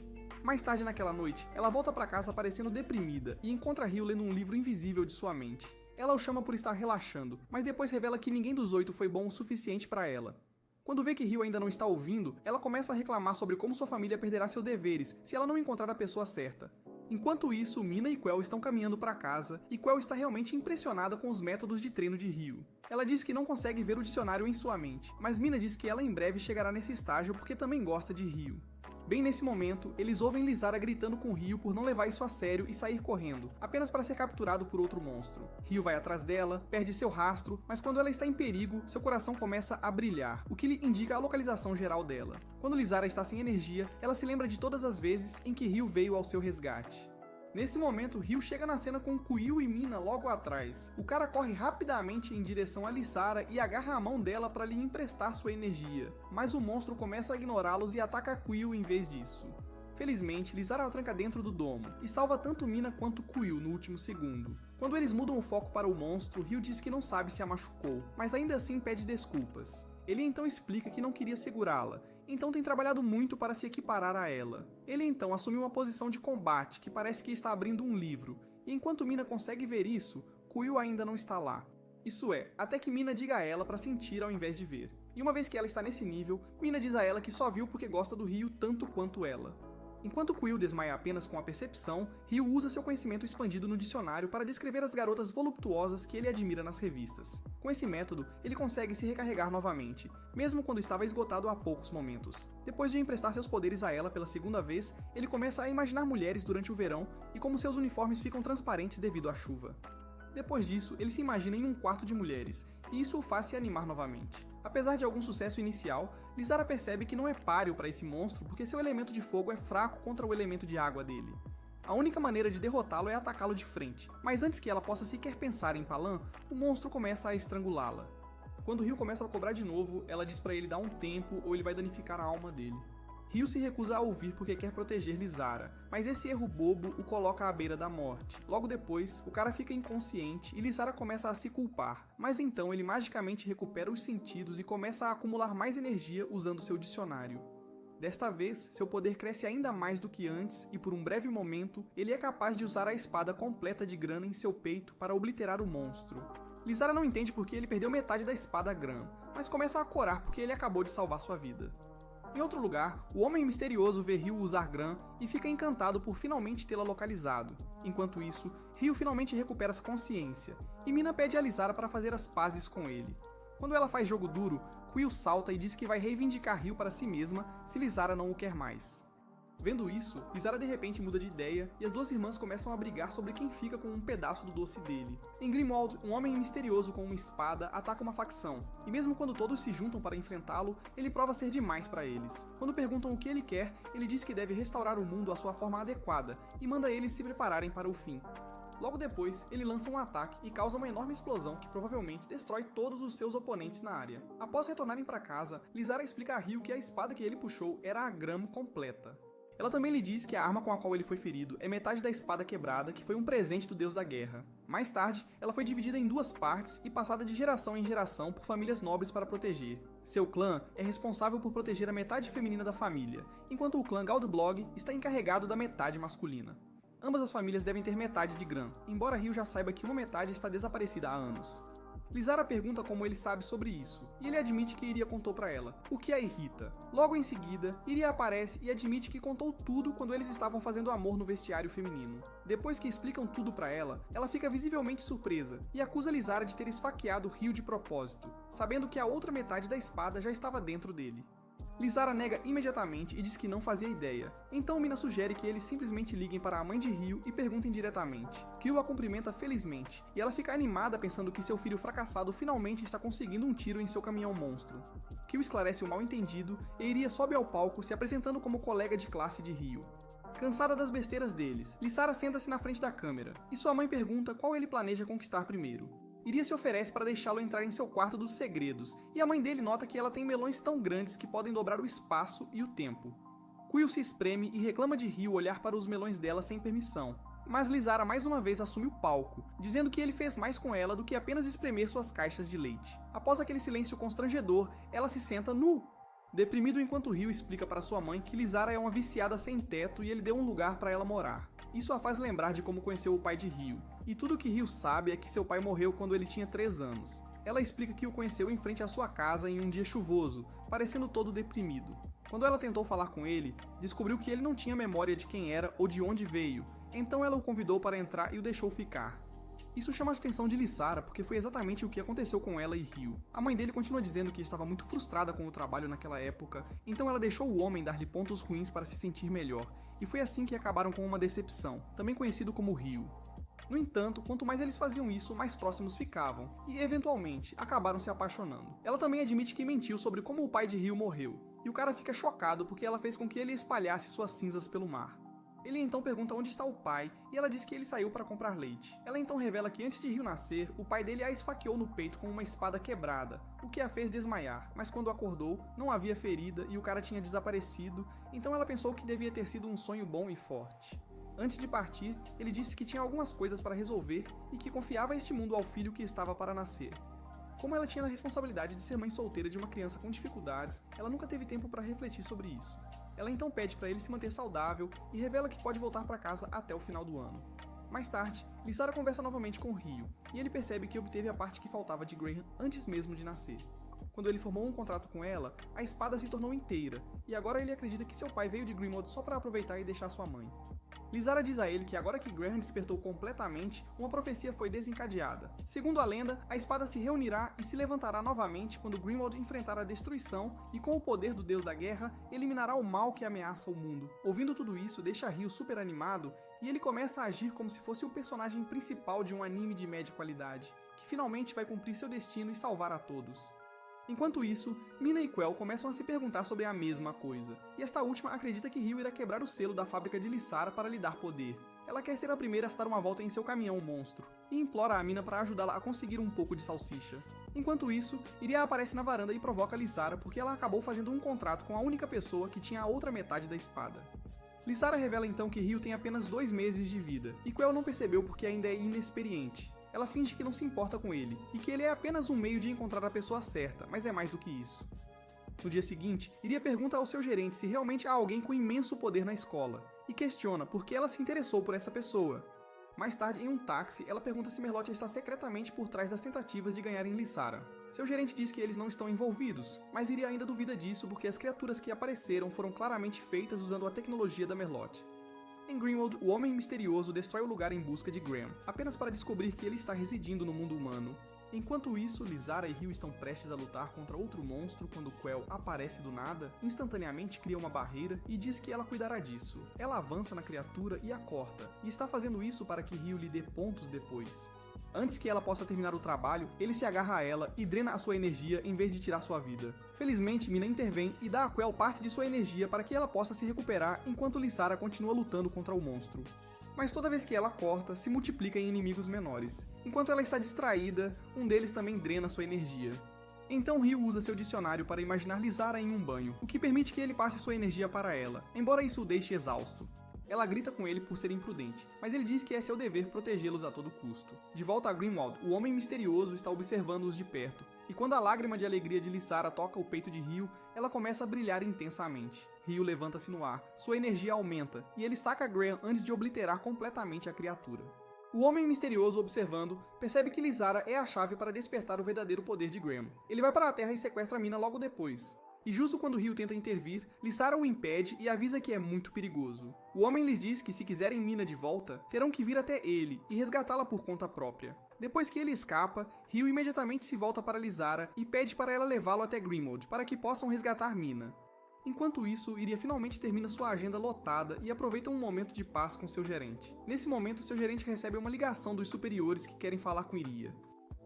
Mais tarde naquela noite, ela volta para casa parecendo deprimida e encontra Ryu lendo um livro invisível de sua mente. Ela o chama por estar relaxando, mas depois revela que ninguém dos 8 foi bom o suficiente para ela. Quando vê que Ryu ainda não está ouvindo, ela começa a reclamar sobre como sua família perderá seus deveres se ela não encontrar a pessoa certa. Enquanto isso, Mina e Quell estão caminhando para casa, e Quell está realmente impressionada com os métodos de treino de Ryu. Ela diz que não consegue ver o dicionário em sua mente, mas Mina diz que ela em breve chegará nesse estágio porque também gosta de Ryu. Bem nesse momento, eles ouvem Lysera gritando com Ryu por não levar isso a sério e sair correndo, apenas para ser capturado por outro monstro. Ryu vai atrás dela, perde seu rastro, mas quando ela está em perigo, seu coração começa a brilhar, o que lhe indica a localização geral dela. Quando Lysera está sem energia, ela se lembra de todas as vezes em que Ryu veio ao seu resgate. Nesse momento, Ryu chega na cena com Kuiu e Mina logo atrás. O cara corre rapidamente em direção a Lysera e agarra a mão dela para lhe emprestar sua energia, mas o monstro começa a ignorá-los e ataca Kuiu em vez disso. Felizmente, Lysera a tranca dentro do domo, e salva tanto Mina quanto Kuiu no último segundo. Quando eles mudam o foco para o monstro, Ryu diz que não sabe se a machucou, mas ainda assim pede desculpas. Ele então explica que não queria segurá-la, então tem trabalhado muito para se equiparar a ela. Ele então assume uma posição de combate que parece que está abrindo um livro, e enquanto Mina consegue ver isso, Kuiil ainda não está lá. Isso é, até que Mina diga a ela para sentir ao invés de ver. E uma vez que ela está nesse nível, Mina diz a ela que só viu porque gosta do Ryu tanto quanto ela. Enquanto Kuiil desmaia apenas com a percepção, Ryu usa seu conhecimento expandido no dicionário para descrever as garotas voluptuosas que ele admira nas revistas. Com esse método, ele consegue se recarregar novamente, mesmo quando estava esgotado há poucos momentos. Depois de emprestar seus poderes a ela pela segunda vez, ele começa a imaginar mulheres durante o verão e como seus uniformes ficam transparentes devido à chuva. Depois disso, ele se imagina em um quarto de mulheres, e isso o faz se animar novamente. Apesar de algum sucesso inicial, Lizara percebe que não é páreo para esse monstro porque seu elemento de fogo é fraco contra o elemento de água dele. A única maneira de derrotá-lo é atacá-lo de frente, mas antes que ela possa sequer pensar em Palan, o monstro começa a estrangulá-la. Quando Ryu começa a cobrar de novo, ela diz para ele dar um tempo ou ele vai danificar a alma dele. Ryu se recusa a ouvir porque quer proteger Lizara, mas esse erro bobo o coloca à beira da morte. Logo depois, o cara fica inconsciente e Lizara começa a se culpar, mas então ele magicamente recupera os sentidos e começa a acumular mais energia usando seu dicionário. Desta vez, seu poder cresce ainda mais do que antes e por um breve momento, ele é capaz de usar a espada completa de Gran em seu peito para obliterar o monstro. Lizara não entende porque ele perdeu metade da espada Gran, mas começa a corar porque ele acabou de salvar sua vida. Em outro lugar, o Homem Misterioso vê Ryu usar Gran e fica encantado por finalmente tê-la localizado. Enquanto isso, Ryu finalmente recupera sua consciência, e Mina pede a Lizara para fazer as pazes com ele. Quando ela faz jogo duro, Kuiil salta e diz que vai reivindicar Ryu para si mesma se Lizara não o quer mais. Vendo isso, Lizara de repente muda de ideia e as duas irmãs começam a brigar sobre quem fica com um pedaço do doce dele. Em Grimwald, um homem misterioso com uma espada ataca uma facção, e mesmo quando todos se juntam para enfrentá-lo, ele prova ser demais para eles. Quando perguntam o que ele quer, ele diz que deve restaurar o mundo à sua forma adequada e manda eles se prepararem para o fim. Logo depois, ele lança um ataque e causa uma enorme explosão que provavelmente destrói todos os seus oponentes na área. Após retornarem para casa, Lizara explica a Ryu que a espada que ele puxou era a Gran completa. Ela também lhe diz que a arma com a qual ele foi ferido é metade da espada quebrada, que foi um presente do deus da guerra. Mais tarde, ela foi dividida em duas partes e passada de geração em geração por famílias nobres para proteger. Seu clã é responsável por proteger a metade feminina da família, enquanto o clã Galdblog está encarregado da metade masculina. Ambas as famílias devem ter metade de Gran, embora Ryu já saiba que uma metade está desaparecida há anos. Lizara pergunta como ele sabe sobre isso, e ele admite que Iria contou para ela, o que a irrita. Logo em seguida, Iria aparece e admite que contou tudo quando eles estavam fazendo amor no vestiário feminino. Depois que explicam tudo para ela, ela fica visivelmente surpresa e acusa Lizara de ter esfaqueado Ryu de propósito, sabendo que a outra metade da espada já estava dentro dele. Lizara nega imediatamente e diz que não fazia ideia. Então Mina sugere que eles simplesmente liguem para a mãe de Ryu e perguntem diretamente. Kyo a cumprimenta felizmente, e ela fica animada pensando que seu filho fracassado finalmente está conseguindo um tiro em seu caminhão monstro. Kyo esclarece o mal-entendido e Iria sobe ao palco se apresentando como colega de classe de Ryu. Cansada das besteiras deles, Lizara senta-se na frente da câmera, e sua mãe pergunta qual ele planeja conquistar primeiro. Iria se oferece para deixá-lo entrar em seu quarto dos segredos, e a mãe dele nota que ela tem melões tão grandes que podem dobrar o espaço e o tempo. Kuiil se espreme e reclama de Ryu olhar para os melões dela sem permissão, mas Lizara mais uma vez assume o palco, dizendo que ele fez mais com ela do que apenas espremer suas caixas de leite. Após aquele silêncio constrangedor, ela se senta nu, deprimido enquanto Ryu explica para sua mãe que Lizara é uma viciada sem teto e ele deu um lugar para ela morar. Isso a faz lembrar de como conheceu o pai de Ryu, e tudo que Ryu sabe é que seu pai morreu quando ele tinha 3 anos. Ela explica que o conheceu em frente à sua casa em um dia chuvoso, parecendo todo deprimido. Quando ela tentou falar com ele, descobriu que ele não tinha memória de quem era ou de onde veio, então ela o convidou para entrar e o deixou ficar. Isso chama a atenção de Lizara porque foi exatamente o que aconteceu com ela e Ryu. A mãe dele continua dizendo que estava muito frustrada com o trabalho naquela época, então ela deixou o homem dar-lhe pontos ruins para se sentir melhor, e foi assim que acabaram com uma decepção, também conhecido como Ryu. No entanto, quanto mais eles faziam isso, mais próximos ficavam, e eventualmente acabaram se apaixonando. Ela também admite que mentiu sobre como o pai de Ryu morreu, e o cara fica chocado porque ela fez com que ele espalhasse suas cinzas pelo mar. Ele então pergunta onde está o pai, e ela diz que ele saiu para comprar leite. Ela então revela que antes de Ryu nascer, o pai dele a esfaqueou no peito com uma espada quebrada, o que a fez desmaiar, mas quando acordou, não havia ferida e o cara tinha desaparecido, então ela pensou que devia ter sido um sonho bom e forte. Antes de partir, ele disse que tinha algumas coisas para resolver e que confiava este mundo ao filho que estava para nascer. Como ela tinha a responsabilidade de ser mãe solteira de uma criança com dificuldades, ela nunca teve tempo para refletir sobre isso. Ela então pede para ele se manter saudável e revela que pode voltar para casa até o final do ano. Mais tarde, Lysara conversa novamente com Ryo, e ele percebe que obteve a parte que faltava de Graham antes mesmo de nascer. Quando ele formou um contrato com ela, a espada se tornou inteira, e agora ele acredita que seu pai veio de Grimmauld só para aproveitar e deixar sua mãe. Lysara diz a ele que agora que Graham despertou completamente, uma profecia foi desencadeada. Segundo a lenda, a espada se reunirá e se levantará novamente quando Grimmauld enfrentar a destruição e, com o poder do deus da guerra, eliminará o mal que ameaça o mundo. Ouvindo tudo isso, deixa Ryo super animado e ele começa a agir como se fosse o personagem principal de um anime de média qualidade, que finalmente vai cumprir seu destino e salvar a todos. Enquanto isso, Mina e Quell começam a se perguntar sobre a mesma coisa, e esta última acredita que Ryo irá quebrar o selo da fábrica de Lysara para lhe dar poder. Ela quer ser a primeira a se dar uma volta em seu caminhão monstro, e implora a Mina para ajudá-la a conseguir um pouco de salsicha. Enquanto isso, Iria aparece na varanda e provoca Lysara porque ela acabou fazendo um contrato com a única pessoa que tinha a outra metade da espada. Lysara revela então que Ryo tem apenas 2 meses de vida, e Quell não percebeu porque ainda é inexperiente. Ela finge que não se importa com ele, e que ele é apenas um meio de encontrar a pessoa certa, mas é mais do que isso. No dia seguinte, Iria pergunta ao seu gerente se realmente há alguém com imenso poder na escola, e questiona por que ela se interessou por essa pessoa. Mais tarde, em um táxi, ela pergunta se Merlot está secretamente por trás das tentativas de ganhar em Lysara. Seu gerente diz que eles não estão envolvidos, mas Iria ainda duvida disso porque as criaturas que apareceram foram claramente feitas usando a tecnologia da Merlot. Em Grimmauld, o Homem Misterioso destrói o lugar em busca de Graham, apenas para descobrir que ele está residindo no mundo humano. Enquanto isso, Lysara e Ryo estão prestes a lutar contra outro monstro quando Quell aparece do nada, instantaneamente cria uma barreira e diz que ela cuidará disso. Ela avança na criatura e a corta, e está fazendo isso para que Ryo lhe dê pontos depois. Antes que ela possa terminar o trabalho, ele se agarra a ela e drena a sua energia em vez de tirar sua vida. Felizmente, Mina intervém e dá a Quell parte de sua energia para que ela possa se recuperar enquanto Lysara continua lutando contra o monstro. Mas toda vez que ela corta, se multiplica em inimigos menores. Enquanto ela está distraída, um deles também drena sua energia. Então Ryo usa seu dicionário para imaginar Lysara em um banho, o que permite que ele passe sua energia para ela, embora isso o deixe exausto. Ela grita com ele por ser imprudente, mas ele diz que é seu dever protegê-los a todo custo. De volta a Grimmauld, o Homem Misterioso está observando-os de perto, e quando a lágrima de alegria de Lysara toca o peito de Ryo, ela começa a brilhar intensamente. Ryo levanta-se no ar, sua energia aumenta, e ele saca Graham antes de obliterar completamente a criatura. O Homem Misterioso, observando, percebe que Lysara é a chave para despertar o verdadeiro poder de Graham. Ele vai para a Terra e sequestra Mina logo depois. E justo quando Ryo tenta intervir, Lysara o impede e avisa que é muito perigoso. O homem lhes diz que se quiserem Mina de volta, terão que vir até ele e resgatá-la por conta própria. Depois que ele escapa, Ryo imediatamente se volta para Lysara e pede para ela levá-lo até Grimmauld, para que possam resgatar Mina. Enquanto isso, Iria finalmente termina sua agenda lotada e aproveita um momento de paz com seu gerente. Nesse momento, seu gerente recebe uma ligação dos superiores que querem falar com Iria.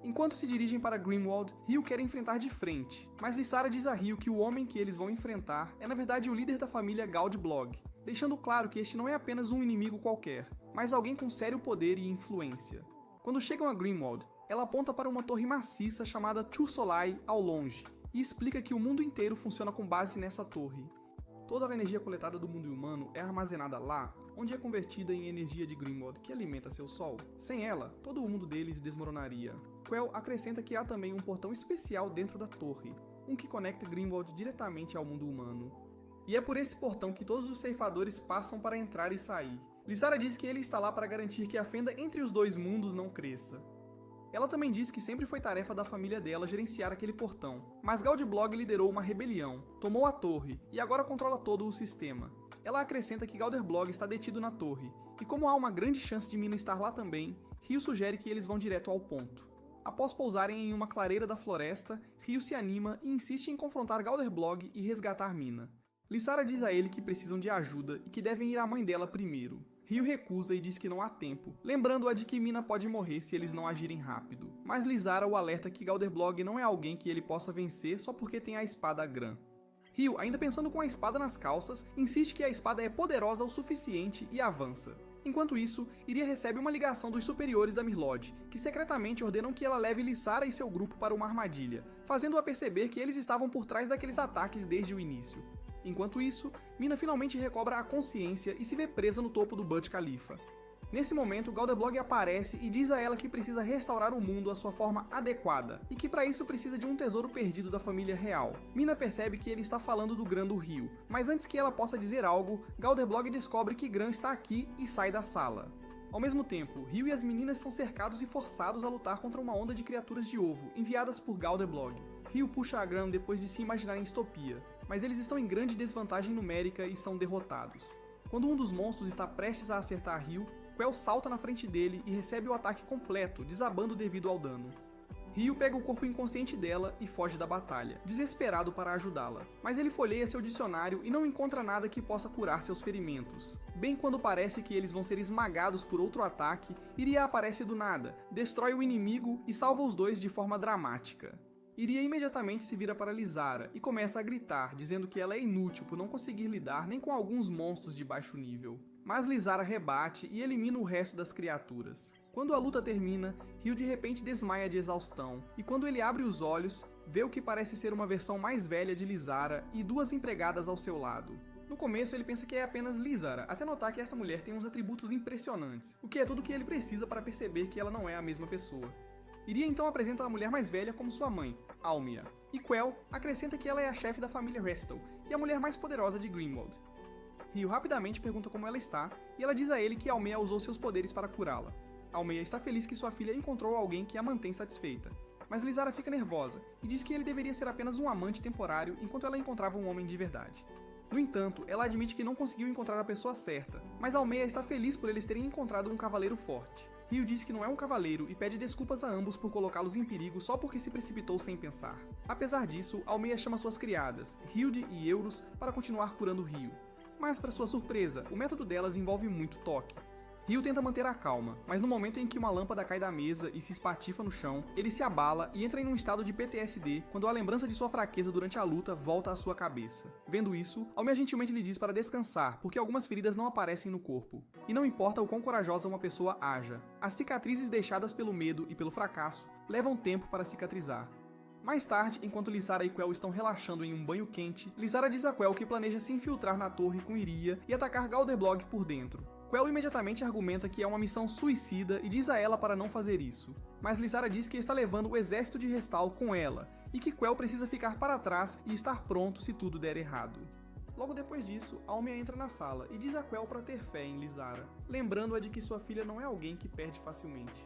Enquanto se dirigem para Grimmauld, Ryo quer enfrentar de frente, mas Lysara diz a Ryo que o homem que eles vão enfrentar é na verdade o líder da família Galdblog, deixando claro que este não é apenas um inimigo qualquer, mas alguém com sério poder e influência. Quando chegam a Grimmauld, ela aponta para uma torre maciça chamada Chur-Solai ao longe, e explica que o mundo inteiro funciona com base nessa torre. Toda a energia coletada do mundo humano é armazenada lá, onde é convertida em energia de Grimmauld, que alimenta seu sol. Sem ela, todo o mundo deles desmoronaria. Quell acrescenta que há também um portão especial dentro da torre, um que conecta Grimmauld diretamente ao mundo humano. E é por esse portão que todos os ceifadores passam para entrar e sair. Lysara diz que ele está lá para garantir que a fenda entre os dois mundos não cresça. Ela também diz que sempre foi tarefa da família dela gerenciar aquele portão, mas Galdblog liderou uma rebelião, tomou a torre e agora controla todo o sistema. Ela acrescenta que Galdblog está detido na torre, e como há uma grande chance de Mina estar lá também, Ryo sugere que eles vão direto ao ponto. Após pousarem em uma clareira da floresta, Ryo se anima e insiste em confrontar Galdblog e resgatar Mina. Lysara diz a ele que precisam de ajuda e que devem ir à mãe dela primeiro. Ryo recusa e diz que não há tempo, lembrando-a de que Mina pode morrer se eles não agirem rápido. Mas Lysara o alerta que Galdblog não é alguém que ele possa vencer só porque tem a espada Gran. Ryo, ainda pensando com a espada nas calças, insiste que a espada é poderosa o suficiente e avança. Enquanto isso, Iria recebe uma ligação dos superiores da Merlot, que secretamente ordenam que ela leve Lysara e seu grupo para uma armadilha, fazendo-a perceber que eles estavam por trás daqueles ataques desde o início. Enquanto isso, Mina finalmente recobra a consciência e se vê presa no topo do Burj Khalifa. Nesse momento, Galdblog aparece e diz a ela que precisa restaurar o mundo à sua forma adequada, e que para isso precisa de um tesouro perdido da família real. Mina percebe que ele está falando do Gran do Ryo, mas antes que ela possa dizer algo, Galdblog descobre que Gran está aqui e sai da sala. Ao mesmo tempo, Ryu e as meninas são cercados e forçados a lutar contra uma onda de criaturas de ovo, enviadas por Galderblog. Ryu puxa a Gram depois de se imaginar em Stopia, mas eles estão em grande desvantagem numérica e são derrotados. Quando um dos monstros está prestes a acertar Ryu, Quell salta na frente dele e recebe o ataque completo, desabando devido ao dano. Ryu pega o corpo inconsciente dela e foge da batalha, desesperado para ajudá-la. Mas ele folheia seu dicionário e não encontra nada que possa curar seus ferimentos. Bem quando parece que eles vão ser esmagados por outro ataque, Iria aparece do nada, destrói o inimigo e salva os dois de forma dramática. Iria imediatamente se vira para Lizara e começa a gritar, dizendo que ela é inútil por não conseguir lidar nem com alguns monstros de baixo nível. Mas Lizara rebate e elimina o resto das criaturas. Quando a luta termina, Ryu de repente desmaia de exaustão, e quando ele abre os olhos, vê o que parece ser uma versão mais velha de Lizara e duas empregadas ao seu lado. No começo ele pensa que é apenas Lizara, até notar que essa mulher tem uns atributos impressionantes, o que é tudo o que ele precisa para perceber que ela não é a mesma pessoa. Iria então apresenta a mulher mais velha como sua mãe, Almia, e Quell acrescenta que ela é a chefe da família Restal e a mulher mais poderosa de Grimwald. Ryu rapidamente pergunta como ela está, e ela diz a ele que Almia usou seus poderes para curá-la. Almia está feliz que sua filha encontrou alguém que a mantém satisfeita, mas Lizara fica nervosa e diz que ele deveria ser apenas um amante temporário enquanto ela encontrava um homem de verdade. No entanto, ela admite que não conseguiu encontrar a pessoa certa, mas Almia está feliz por eles terem encontrado um cavaleiro forte. Ryu diz que não é um cavaleiro e pede desculpas a ambos por colocá-los em perigo só porque se precipitou sem pensar. Apesar disso, Almia chama suas criadas, Hilde e Eurus, para continuar curando Ryu. Mas, para sua surpresa, o método delas envolve muito toque. Ryu tenta manter a calma, mas no momento em que uma lâmpada cai da mesa e se espatifa no chão, ele se abala e entra em um estado de PTSD quando a lembrança de sua fraqueza durante a luta volta à sua cabeça. Vendo isso, Almia gentilmente lhe diz para descansar, porque algumas feridas não aparecem no corpo. E não importa o quão corajosa uma pessoa haja, as cicatrizes deixadas pelo medo e pelo fracasso levam tempo para cicatrizar. Mais tarde, enquanto Lizara e Quell estão relaxando em um banho quente, Lizara diz a Quell que planeja se infiltrar na torre com Iria e atacar Galderblog por dentro. Quell imediatamente argumenta que é uma missão suicida e diz a ela para não fazer isso. Mas Lizara diz que está levando o exército de Restal com ela, e que Quell precisa ficar para trás e estar pronto se tudo der errado. Logo depois disso, Almia entra na sala e diz a Quell para ter fé em Lizara, lembrando-a de que sua filha não é alguém que perde facilmente.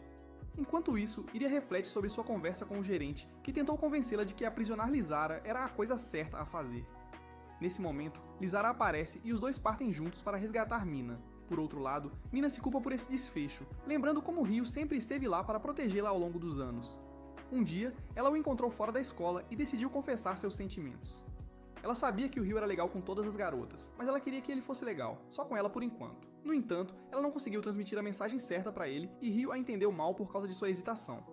Enquanto isso, Iria reflete sobre sua conversa com o gerente, que tentou convencê-la de que aprisionar Lizara era a coisa certa a fazer. Nesse momento, Lizara aparece e os dois partem juntos para resgatar Mina. Por outro lado, Mina se culpa por esse desfecho, lembrando como Ryu sempre esteve lá para protegê-la ao longo dos anos. Um dia, ela o encontrou fora da escola e decidiu confessar seus sentimentos. Ela sabia que o Ryu era legal com todas as garotas, mas ela queria que ele fosse legal, só com ela por enquanto. No entanto, ela não conseguiu transmitir a mensagem certa para ele e Ryu a entendeu mal por causa de sua hesitação.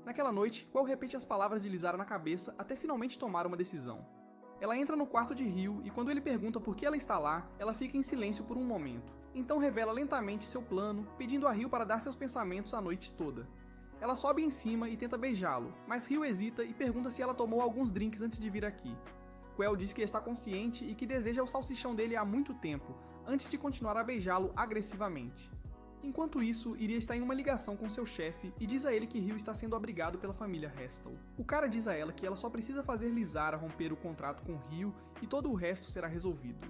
Naquela noite, Quell repete as palavras de Lizara na cabeça até finalmente tomar uma decisão. Ela entra no quarto de Ryu e quando ele pergunta por que ela está lá, ela fica em silêncio por um momento. Então revela lentamente seu plano, pedindo a Ryu para dar seus pensamentos a noite toda. Ela sobe em cima e tenta beijá-lo, mas Ryu hesita e pergunta se ela tomou alguns drinks antes de vir aqui. Quell diz que está consciente e que deseja o salsichão dele há muito tempo, antes de continuar a beijá-lo agressivamente. Enquanto isso, Iria está em uma ligação com seu chefe e diz a ele que Ryu está sendo abrigado pela família Restal. O cara diz a ela que ela só precisa fazer Lizara romper o contrato com Ryu e todo o resto será resolvido.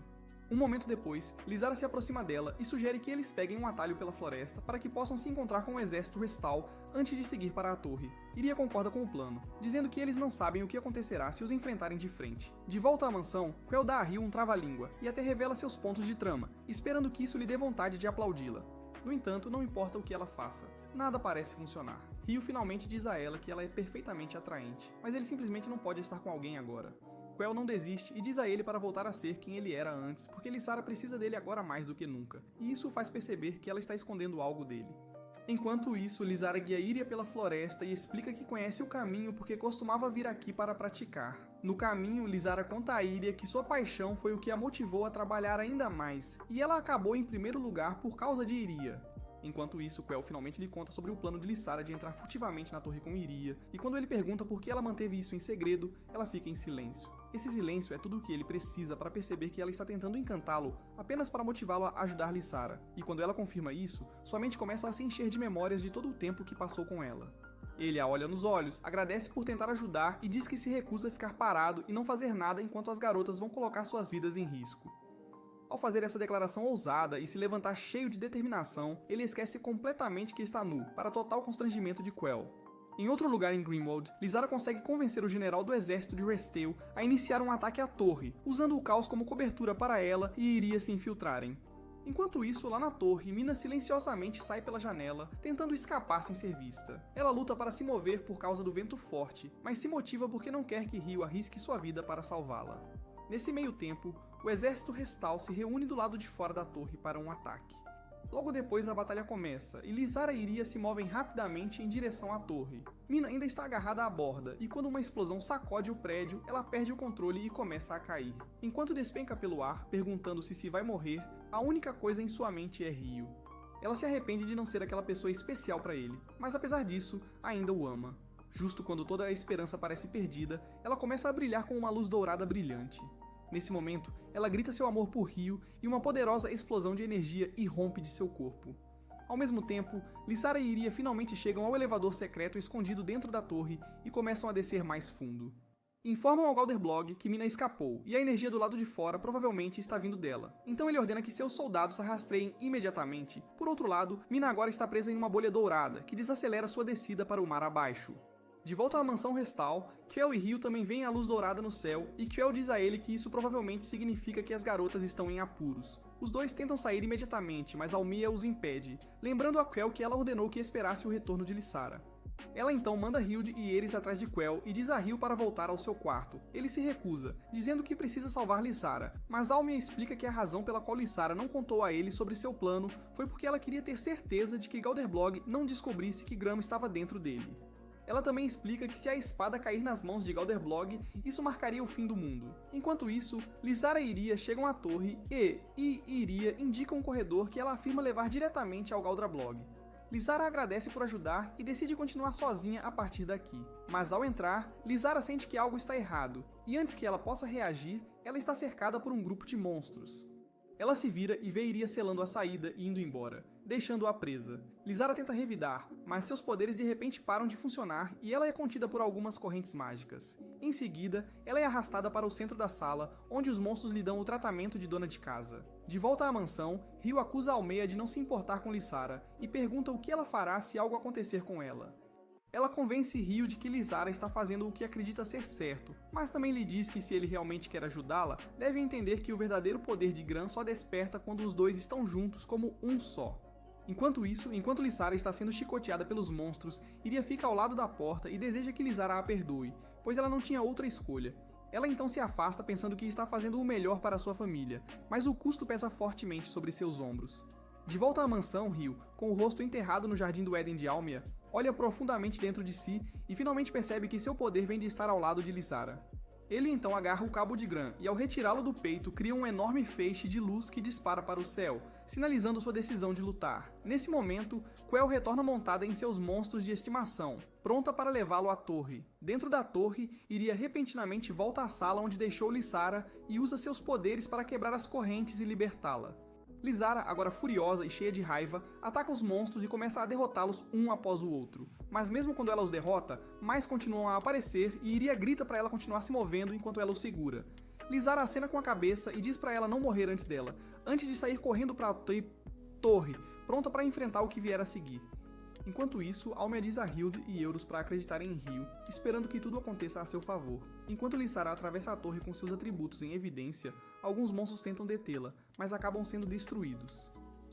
Um momento depois, Lizara se aproxima dela e sugere que eles peguem um atalho pela floresta para que possam se encontrar com o exército Restal antes de seguir para a torre. Iria concorda com o plano, dizendo que eles não sabem o que acontecerá se os enfrentarem de frente. De volta à mansão, Quell dá a Ryu um trava-língua e até revela seus pontos de trama, esperando que isso lhe dê vontade de aplaudi-la. No entanto, não importa o que ela faça, nada parece funcionar. Ryu finalmente diz a ela que ela é perfeitamente atraente, mas ele simplesmente não pode estar com alguém agora. Quell não desiste e diz a ele para voltar a ser quem ele era antes, porque Lizara precisa dele agora mais do que nunca, e isso faz perceber que ela está escondendo algo dele. Enquanto isso, Lizara guia Iria pela floresta e explica que conhece o caminho porque costumava vir aqui para praticar. No caminho, Lizara conta a Iria que sua paixão foi o que a motivou a trabalhar ainda mais, e ela acabou em primeiro lugar por causa de Iria. Enquanto isso, Quell finalmente lhe conta sobre o plano de Lizara de entrar furtivamente na torre com Iria, e quando ele pergunta por que ela manteve isso em segredo, ela fica em silêncio. Esse silêncio é tudo o que ele precisa para perceber que ela está tentando encantá-lo apenas para motivá-lo a ajudar Lizara, e quando ela confirma isso, sua mente começa a se encher de memórias de todo o tempo que passou com ela. Ele a olha nos olhos, agradece por tentar ajudar e diz que se recusa a ficar parado e não fazer nada enquanto as garotas vão colocar suas vidas em risco. Ao fazer essa declaração ousada e se levantar cheio de determinação, ele esquece completamente que está nu, para total constrangimento de Quell. Em outro lugar em Grimwald, Lysara consegue convencer o general do exército de Restale a iniciar um ataque à torre, usando o caos como cobertura para ela e Iria se infiltrarem. Enquanto isso, lá na torre, Mina silenciosamente sai pela janela, tentando escapar sem ser vista. Ela luta para se mover por causa do vento forte, mas se motiva porque não quer que Ryo arrisque sua vida para salvá-la. Nesse meio tempo, o exército Restal se reúne do lado de fora da torre para um ataque. Logo depois a batalha começa, e Lysara e Iria se movem rapidamente em direção à torre. Mina ainda está agarrada à borda, e quando uma explosão sacode o prédio, ela perde o controle e começa a cair. Enquanto despenca pelo ar, perguntando-se se vai morrer, a única coisa em sua mente é Ryo. Ela se arrepende de não ser aquela pessoa especial para ele, mas apesar disso, ainda o ama. Justo quando toda a esperança parece perdida, ela começa a brilhar com uma luz dourada brilhante. Nesse momento, ela grita seu amor por Ryo e uma poderosa explosão de energia irrompe de seu corpo. Ao mesmo tempo, Lysara e Iria finalmente chegam ao elevador secreto escondido dentro da torre e começam a descer mais fundo. Informam ao Galderblog que Mina escapou e a energia do lado de fora provavelmente está vindo dela. Então ele ordena que seus soldados a rastreiem imediatamente. Por outro lado, Mina agora está presa em uma bolha dourada que desacelera sua descida para o mar abaixo. De volta à mansão Restal, Quell e Ryo também veem a luz dourada no céu, e Quell diz a ele que isso provavelmente significa que as garotas estão em apuros. Os dois tentam sair imediatamente, mas Almia os impede, lembrando a Quell que ela ordenou que esperasse o retorno de Lysara. Ela então manda Hilde e Eris atrás de Quell e diz a Ryo para voltar ao seu quarto. Ele se recusa, dizendo que precisa salvar Lysara, mas Almia explica que a razão pela qual Lysara não contou a ele sobre seu plano foi porque ela queria ter certeza de que Galderblog não descobrisse que Gram estava dentro dele. Ela também explica que se a espada cair nas mãos de Galderblog, isso marcaria o fim do mundo. Enquanto isso, Lysara e Iria chegam à torre e Iria indica um corredor que ela afirma levar diretamente ao Galderblog. Lysara agradece por ajudar e decide continuar sozinha a partir daqui. Mas ao entrar, Lysara sente que algo está errado, e antes que ela possa reagir, ela está cercada por um grupo de monstros. Ela se vira e vê Iria selando a saída e indo embora, deixando-a presa. Lysara tenta revidar, mas seus poderes de repente param de funcionar e ela é contida por algumas correntes mágicas. Em seguida, ela é arrastada para o centro da sala, onde os monstros lhe dão o tratamento de dona de casa. De volta à mansão, Ryo acusa Almeia de não se importar com Lysara e pergunta o que ela fará se algo acontecer com ela. Ela convence Ryo de que Lysara está fazendo o que acredita ser certo, mas também lhe diz que se ele realmente quer ajudá-la, deve entender que o verdadeiro poder de Gram só desperta quando os dois estão juntos como um só. Enquanto Lysara está sendo chicoteada pelos monstros, Iria fica ao lado da porta e deseja que Lysara a perdoe, pois ela não tinha outra escolha. Ela então se afasta pensando que está fazendo o melhor para sua família, mas o custo pesa fortemente sobre seus ombros. De volta à mansão, Ryo, com o rosto enterrado no jardim do Éden de Almia, olha profundamente dentro de si e finalmente percebe que seu poder vem de estar ao lado de Lysara. Ele então agarra o cabo de Gram e ao retirá-lo do peito cria um enorme feixe de luz que dispara para o céu, sinalizando sua decisão de lutar. Nesse momento, Quell retorna montada em seus monstros de estimação, pronta para levá-lo à torre. Dentro da torre, Iria repentinamente volta à sala onde deixou Lysara e usa seus poderes para quebrar as correntes e libertá-la. Lysara, agora furiosa e cheia de raiva, ataca os monstros e começa a derrotá-los um após o outro. Mas mesmo quando ela os derrota, mais continuam a aparecer e Iria grita para ela continuar se movendo enquanto ela os segura. Lysara acena com a cabeça e diz para ela não morrer antes dela, antes de sair correndo para a torre, pronta para enfrentar o que vier a seguir. Enquanto isso, Almia diz a Hilde e Euros para acreditarem em Ryo, esperando que tudo aconteça a seu favor. Enquanto Lysara atravessa a torre com seus atributos em evidência, alguns monstros tentam detê-la, mas acabam sendo destruídos.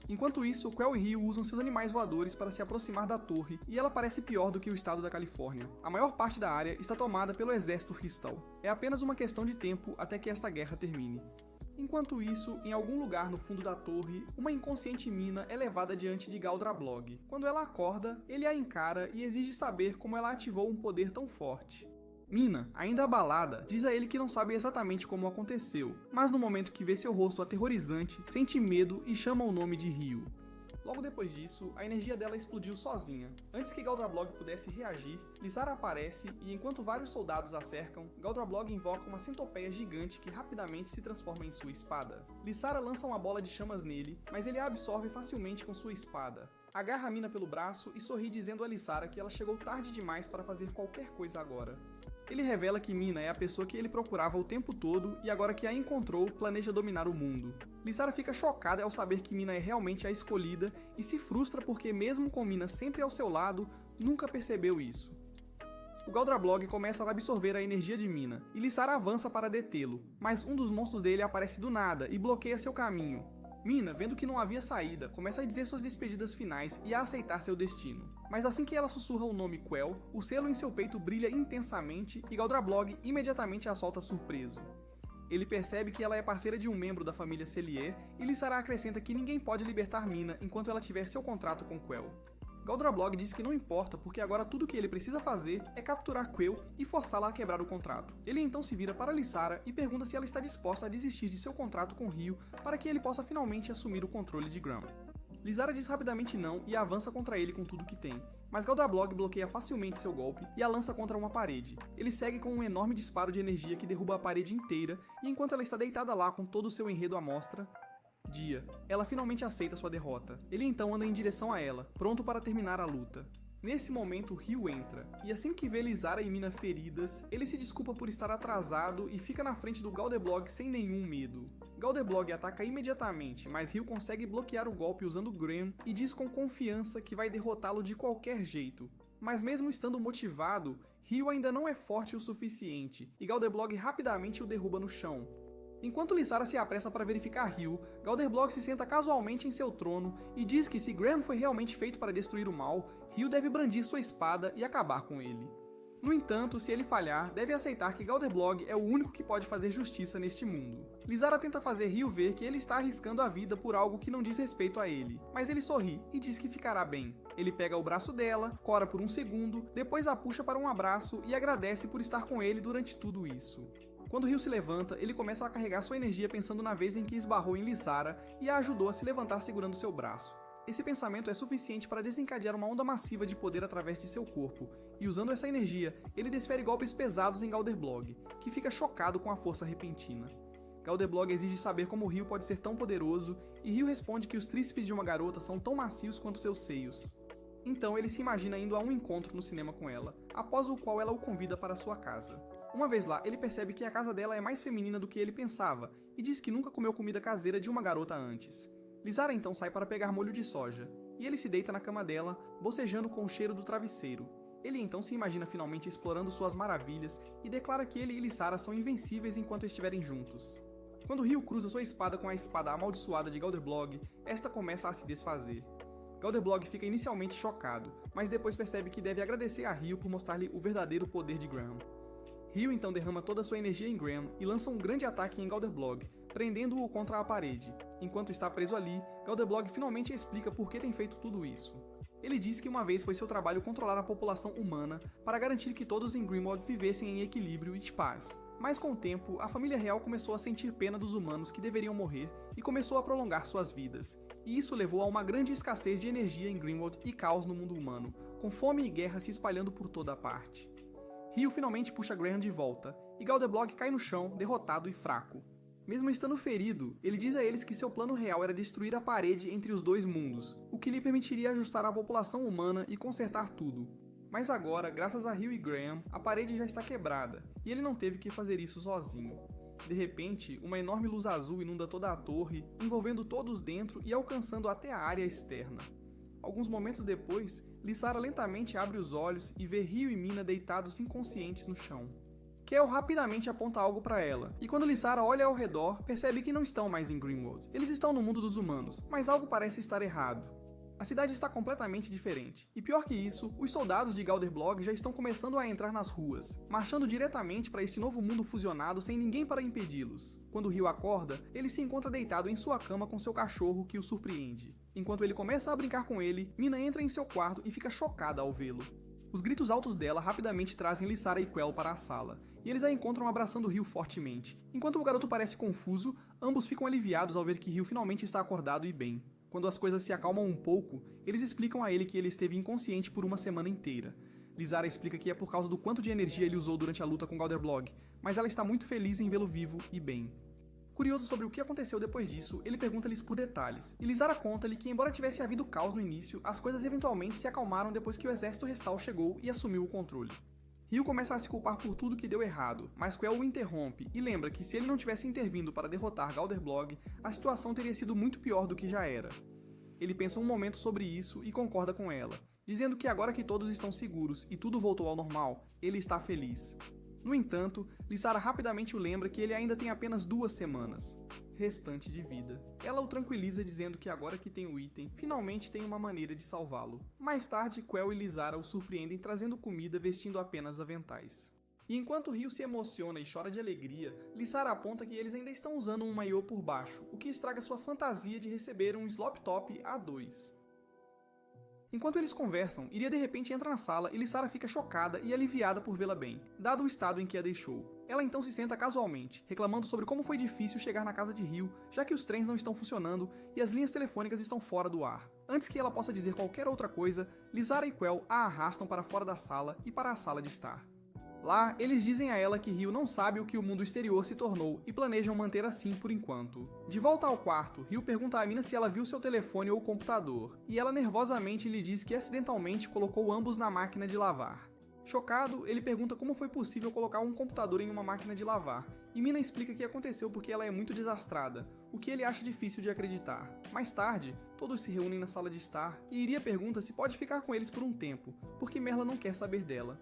Enquanto isso, Quell e Ryo usam seus animais voadores para se aproximar da torre, e ela parece pior do que o estado da Califórnia. A maior parte da área está tomada pelo exército Restal. É apenas uma questão de tempo até que esta guerra termine. Enquanto isso, em algum lugar no fundo da torre, uma inconsciente Mina é levada diante de Galderblog. Quando ela acorda, ele a encara e exige saber como ela ativou um poder tão forte. Mina, ainda abalada, diz a ele que não sabe exatamente como aconteceu, mas no momento que vê seu rosto aterrorizante, sente medo e chama o nome de Ryo. Logo depois disso, a energia dela explodiu sozinha. Antes que Galderblog pudesse reagir, Lysara aparece e enquanto vários soldados a cercam, Galderblog invoca uma centopeia gigante que rapidamente se transforma em sua espada. Lysara lança uma bola de chamas nele, mas ele a absorve facilmente com sua espada. Agarra a Mina pelo braço e sorri dizendo a Lysara que ela chegou tarde demais para fazer qualquer coisa agora. Ele revela que Mina é a pessoa que ele procurava o tempo todo e agora que a encontrou, planeja dominar o mundo. Lysara fica chocada ao saber que Mina é realmente a escolhida e se frustra porque mesmo com Mina sempre ao seu lado, nunca percebeu isso. O Galdrablog começa a absorver a energia de Mina, e Lysara avança para detê-lo, mas um dos monstros dele aparece do nada e bloqueia seu caminho. Mina, vendo que não havia saída, começa a dizer suas despedidas finais e a aceitar seu destino. Mas assim que ela sussurra o nome Quell, o selo em seu peito brilha intensamente e Galdrablog imediatamente a solta surpreso. Ele percebe que ela é parceira de um membro da família Celier e Lysara acrescenta que ninguém pode libertar Mina enquanto ela tiver seu contrato com Quell. Galdrablog diz que não importa porque agora tudo o que ele precisa fazer é capturar Quell e forçá-la a quebrar o contrato. Ele então se vira para Lysara e pergunta se ela está disposta a desistir de seu contrato com Rio para que ele possa finalmente assumir o controle de Gram. Lysara diz rapidamente não e avança contra ele com tudo que tem, mas Galdrablog bloqueia facilmente seu golpe e a lança contra uma parede. Ele segue com um enorme disparo de energia que derruba a parede inteira e enquanto ela está deitada lá com todo o seu enredo à mostra, ela finalmente aceita sua derrota. Ele então anda em direção a ela, pronto para terminar a luta. Nesse momento, Rio entra, e assim que vê Lysara e Mina feridas, ele se desculpa por estar atrasado e fica na frente do Galdrablog sem nenhum medo. Galdrablog ataca imediatamente, mas Rio consegue bloquear o golpe usando Gram e diz com confiança que vai derrotá-lo de qualquer jeito. Mas mesmo estando motivado, Rio ainda não é forte o suficiente, e Galdrablog rapidamente o derruba no chão. Enquanto Lysara se apressa para verificar Rio, Galdrablog se senta casualmente em seu trono e diz que se Gram foi realmente feito para destruir o mal, Rio deve brandir sua espada e acabar com ele. No entanto, se ele falhar, deve aceitar que Galdrablog é o único que pode fazer justiça neste mundo. Lysara tenta fazer Rio ver que ele está arriscando a vida por algo que não diz respeito a ele, mas ele sorri e diz que ficará bem. Ele pega o braço dela, cora por um segundo, depois a puxa para um abraço e agradece por estar com ele durante tudo isso. Quando Rio se levanta, ele começa a carregar sua energia pensando na vez em que esbarrou em Lysara e a ajudou a se levantar segurando seu braço. Esse pensamento é suficiente para desencadear uma onda massiva de poder através de seu corpo, e usando essa energia, ele desfere golpes pesados em Galdrablog, que fica chocado com a força repentina. Galdrablog exige saber como Rio pode ser tão poderoso, e Rio responde que os tríceps de uma garota são tão macios quanto seus seios. Então ele se imagina indo a um encontro no cinema com ela, após o qual ela o convida para sua casa. Uma vez lá, ele percebe que a casa dela é mais feminina do que ele pensava, e diz que nunca comeu comida caseira de uma garota antes. Lysara então sai para pegar molho de soja, e ele se deita na cama dela, bocejando com o cheiro do travesseiro. Ele então se imagina finalmente explorando suas maravilhas, e declara que ele e Lysara são invencíveis enquanto estiverem juntos. Quando Rio cruza sua espada com a espada amaldiçoada de Galdrablog, esta começa a se desfazer. Galdrablog fica inicialmente chocado, mas depois percebe que deve agradecer a Rio por mostrar-lhe o verdadeiro poder de Gram. Rio então derrama toda sua energia em Gram e lança um grande ataque em Galdrablog, prendendo-o contra a parede. Enquanto está preso ali, Galdrablog finalmente explica por que tem feito tudo isso. Ele diz que uma vez foi seu trabalho controlar a população humana para garantir que todos em Grimmauld vivessem em equilíbrio e paz. Mas com o tempo, a família real começou a sentir pena dos humanos que deveriam morrer e começou a prolongar suas vidas. E isso levou a uma grande escassez de energia em Grimmauld e caos no mundo humano, com fome e guerra se espalhando por toda a parte. Rio finalmente puxa Graham de volta, e Galdrablog cai no chão, derrotado e fraco. Mesmo estando ferido, ele diz a eles que seu plano real era destruir a parede entre os dois mundos, o que lhe permitiria ajustar a população humana e consertar tudo. Mas agora, graças a Rio e Graham, a parede já está quebrada, e ele não teve que fazer isso sozinho. De repente, uma enorme luz azul inunda toda a torre, envolvendo todos dentro e alcançando até a área externa. Alguns momentos depois, Lysara lentamente abre os olhos e vê Rio e Mina deitados inconscientes no chão. Quell rapidamente aponta algo para ela, e quando Lysara olha ao redor, percebe que não estão mais em Grimmauld. Eles estão no mundo dos humanos, mas algo parece estar errado. A cidade está completamente diferente, e pior que isso, os soldados de Galdrablog já estão começando a entrar nas ruas, marchando diretamente para este novo mundo fusionado sem ninguém para impedi-los. Quando Rio acorda, ele se encontra deitado em sua cama com seu cachorro que o surpreende. Enquanto ele começa a brincar com ele, Mina entra em seu quarto e fica chocada ao vê-lo. Os gritos altos dela rapidamente trazem Lysara e Quell para a sala, e eles a encontram abraçando Rio fortemente. Enquanto o garoto parece confuso, ambos ficam aliviados ao ver que Rio finalmente está acordado e bem. Quando as coisas se acalmam um pouco, eles explicam a ele que ele esteve inconsciente por uma semana inteira. Lysara explica que é por causa do quanto de energia ele usou durante a luta com Galdrablog, mas ela está muito feliz em vê-lo vivo e bem. Curioso sobre o que aconteceu depois disso, ele pergunta-lhes por detalhes, e Lysara conta-lhe que embora tivesse havido caos no início, as coisas eventualmente se acalmaram depois que o exército Restal chegou e assumiu o controle. Ryu começa a se culpar por tudo que deu errado, mas Quell o interrompe e lembra que se ele não tivesse intervindo para derrotar Galderblog, a situação teria sido muito pior do que já era. Ele pensa um momento sobre isso e concorda com ela, dizendo que agora que todos estão seguros e tudo voltou ao normal, ele está feliz. No entanto, Lysara rapidamente o lembra que ele ainda tem apenas 2 semanas restante de vida. Ela o tranquiliza dizendo que agora que tem o item, finalmente tem uma maneira de salvá-lo. Mais tarde, Quell e Lysara o surpreendem trazendo comida vestindo apenas aventais. E enquanto Ryu se emociona e chora de alegria, Lysara aponta que eles ainda estão usando um maiô por baixo, o que estraga sua fantasia de receber um Slop Top A2. Enquanto eles conversam, Iria de repente entra na sala e Lysara fica chocada e aliviada por vê-la bem, dado o estado em que a deixou. Ela então se senta casualmente, reclamando sobre como foi difícil chegar na casa de Ryu, já que os trens não estão funcionando e as linhas telefônicas estão fora do ar. Antes que ela possa dizer qualquer outra coisa, Lysara e Quell a arrastam para fora da sala e para a sala de estar. Lá, eles dizem a ela que Ryu não sabe o que o mundo exterior se tornou e planejam manter assim por enquanto. De volta ao quarto, Ryu pergunta a Mina se ela viu seu telefone ou computador, e ela nervosamente lhe diz que acidentalmente colocou ambos na máquina de lavar. Chocado, ele pergunta como foi possível colocar um computador em uma máquina de lavar, e Mina explica que aconteceu porque ela é muito desastrada, o que ele acha difícil de acreditar. Mais tarde, todos se reúnem na sala de estar, e Iria pergunta se pode ficar com eles por um tempo, porque Merla não quer saber dela.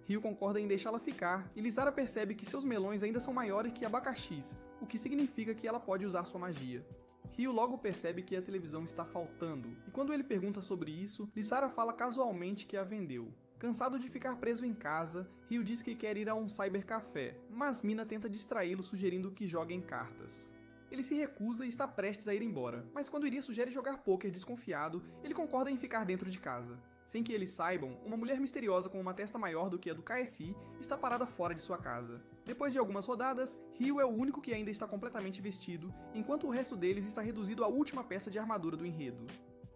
Ryu concorda em deixá-la ficar, e Lysara percebe que seus melões ainda são maiores que abacaxis, o que significa que ela pode usar sua magia. Ryu logo percebe que a televisão está faltando, e quando ele pergunta sobre isso, Lysara fala casualmente que a vendeu. Cansado de ficar preso em casa, Ryu diz que quer ir a um cybercafé, mas Mina tenta distraí-lo sugerindo que joguem cartas. Ele se recusa e está prestes a ir embora, mas quando Iria sugere jogar pôquer desconfiado, ele concorda em ficar dentro de casa. Sem que eles saibam, uma mulher misteriosa com uma testa maior do que a do KSI está parada fora de sua casa. Depois de algumas rodadas, Ryu é o único que ainda está completamente vestido, enquanto o resto deles está reduzido à última peça de armadura do enredo.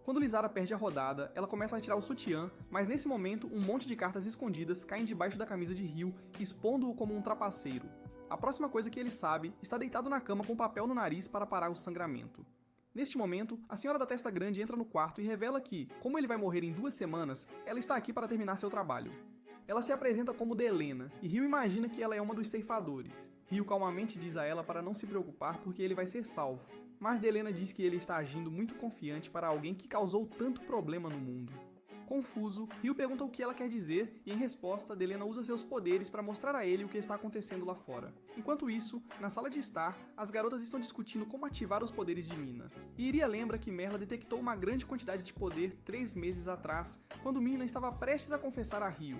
Quando Lysara perde a rodada, ela começa a tirar o sutiã, mas nesse momento um monte de cartas escondidas caem debaixo da camisa de Ryu, expondo-o como um trapaceiro. A próxima coisa que ele sabe, está deitado na cama com papel no nariz para parar o sangramento. Neste momento, a senhora da testa grande entra no quarto e revela que, como ele vai morrer em 2 semanas, ela está aqui para terminar seu trabalho. Ela se apresenta como Delena, e Ryu imagina que ela é uma dos ceifadores. Ryu calmamente diz a ela para não se preocupar porque ele vai ser salvo, mas Delena diz que ele está agindo muito confiante para alguém que causou tanto problema no mundo. Confuso, Ryu pergunta o que ela quer dizer e, em resposta, Delena usa seus poderes para mostrar a ele o que está acontecendo lá fora. Enquanto isso, na sala de estar, as garotas estão discutindo como ativar os poderes de Mina. E Iria lembra que Merla detectou uma grande quantidade de poder 3 meses atrás, quando Mina estava prestes a confessar a Ryu.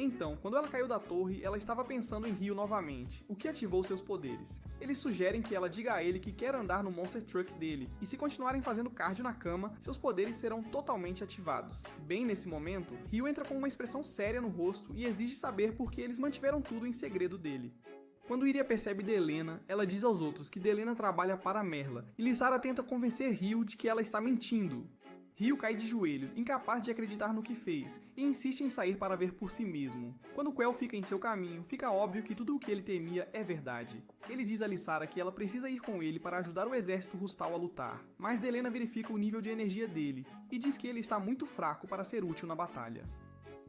Então, quando ela caiu da torre, ela estava pensando em Ryu novamente, o que ativou seus poderes. Eles sugerem que ela diga a ele que quer andar no Monster Truck dele, e se continuarem fazendo cardio na cama, seus poderes serão totalmente ativados. Bem nesse momento, Ryu entra com uma expressão séria no rosto e exige saber por que eles mantiveram tudo em segredo dele. Quando Iria percebe Delena, ela diz aos outros que Delena trabalha para Merla, e Lysara tenta convencer Ryu de que ela está mentindo. Ryu cai de joelhos, incapaz de acreditar no que fez, e insiste em sair para ver por si mesmo. Quando Quell fica em seu caminho, fica óbvio que tudo o que ele temia é verdade. Ele diz a Lysara que ela precisa ir com ele para ajudar o exército Rustal a lutar, mas Delena verifica o nível de energia dele, e diz que ele está muito fraco para ser útil na batalha.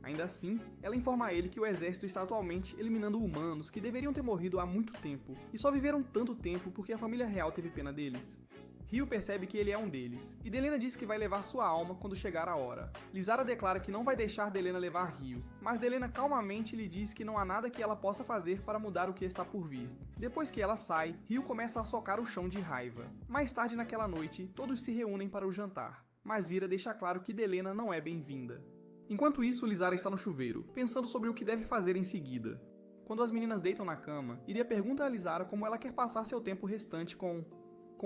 Ainda assim, ela informa a ele que o exército está atualmente eliminando humanos que deveriam ter morrido há muito tempo, e só viveram tanto tempo porque a família real teve pena deles. Ryu percebe que ele é um deles, e Delena diz que vai levar sua alma quando chegar a hora. Lysara declara que não vai deixar Delena levar Ryu, mas Delena calmamente lhe diz que não há nada que ela possa fazer para mudar o que está por vir. Depois que ela sai, Ryu começa a socar o chão de raiva. Mais tarde naquela noite, todos se reúnem para o jantar, mas Ira deixa claro que Delena não é bem-vinda. Enquanto isso, Lysara está no chuveiro, pensando sobre o que deve fazer em seguida. Quando as meninas deitam na cama, Iria pergunta a Lysara como ela quer passar seu tempo restante com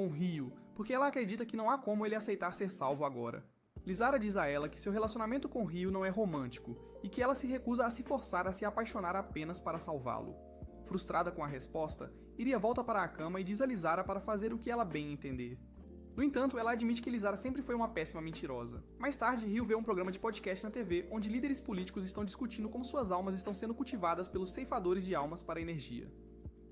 Ryu, porque ela acredita que não há como ele aceitar ser salvo agora. Lysara diz a ela que seu relacionamento com Ryu não é romântico, e que ela se recusa a se forçar a se apaixonar apenas para salvá-lo. Frustrada com a resposta, Iria volta para a cama e diz a Lysara para fazer o que ela bem entender. No entanto, ela admite que Lysara sempre foi uma péssima mentirosa. Mais tarde, Ryu vê um programa de podcast na TV, onde líderes políticos estão discutindo como suas almas estão sendo cultivadas pelos ceifadores de almas para energia.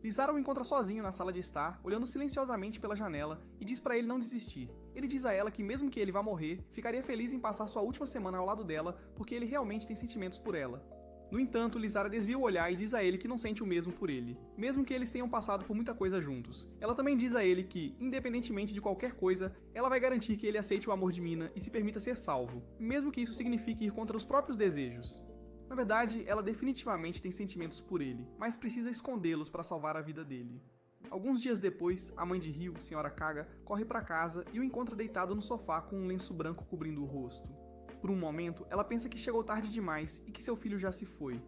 Lysara o encontra sozinho na sala de estar, olhando silenciosamente pela janela, e diz para ele não desistir. Ele diz a ela que mesmo que ele vá morrer, ficaria feliz em passar sua última semana ao lado dela, porque ele realmente tem sentimentos por ela. No entanto, Lizara desvia o olhar e diz a ele que não sente o mesmo por ele, mesmo que eles tenham passado por muita coisa juntos. Ela também diz a ele que, independentemente de qualquer coisa, ela vai garantir que ele aceite o amor de Mina e se permita ser salvo, mesmo que isso signifique ir contra os próprios desejos. Na verdade, ela definitivamente tem sentimentos por ele, mas precisa escondê-los para salvar a vida dele. Alguns dias depois, a mãe de Ryu, Sra. Kaga, corre para casa e o encontra deitado no sofá com um lenço branco cobrindo o rosto. Por um momento, ela pensa que chegou tarde demais e que seu filho já se foi.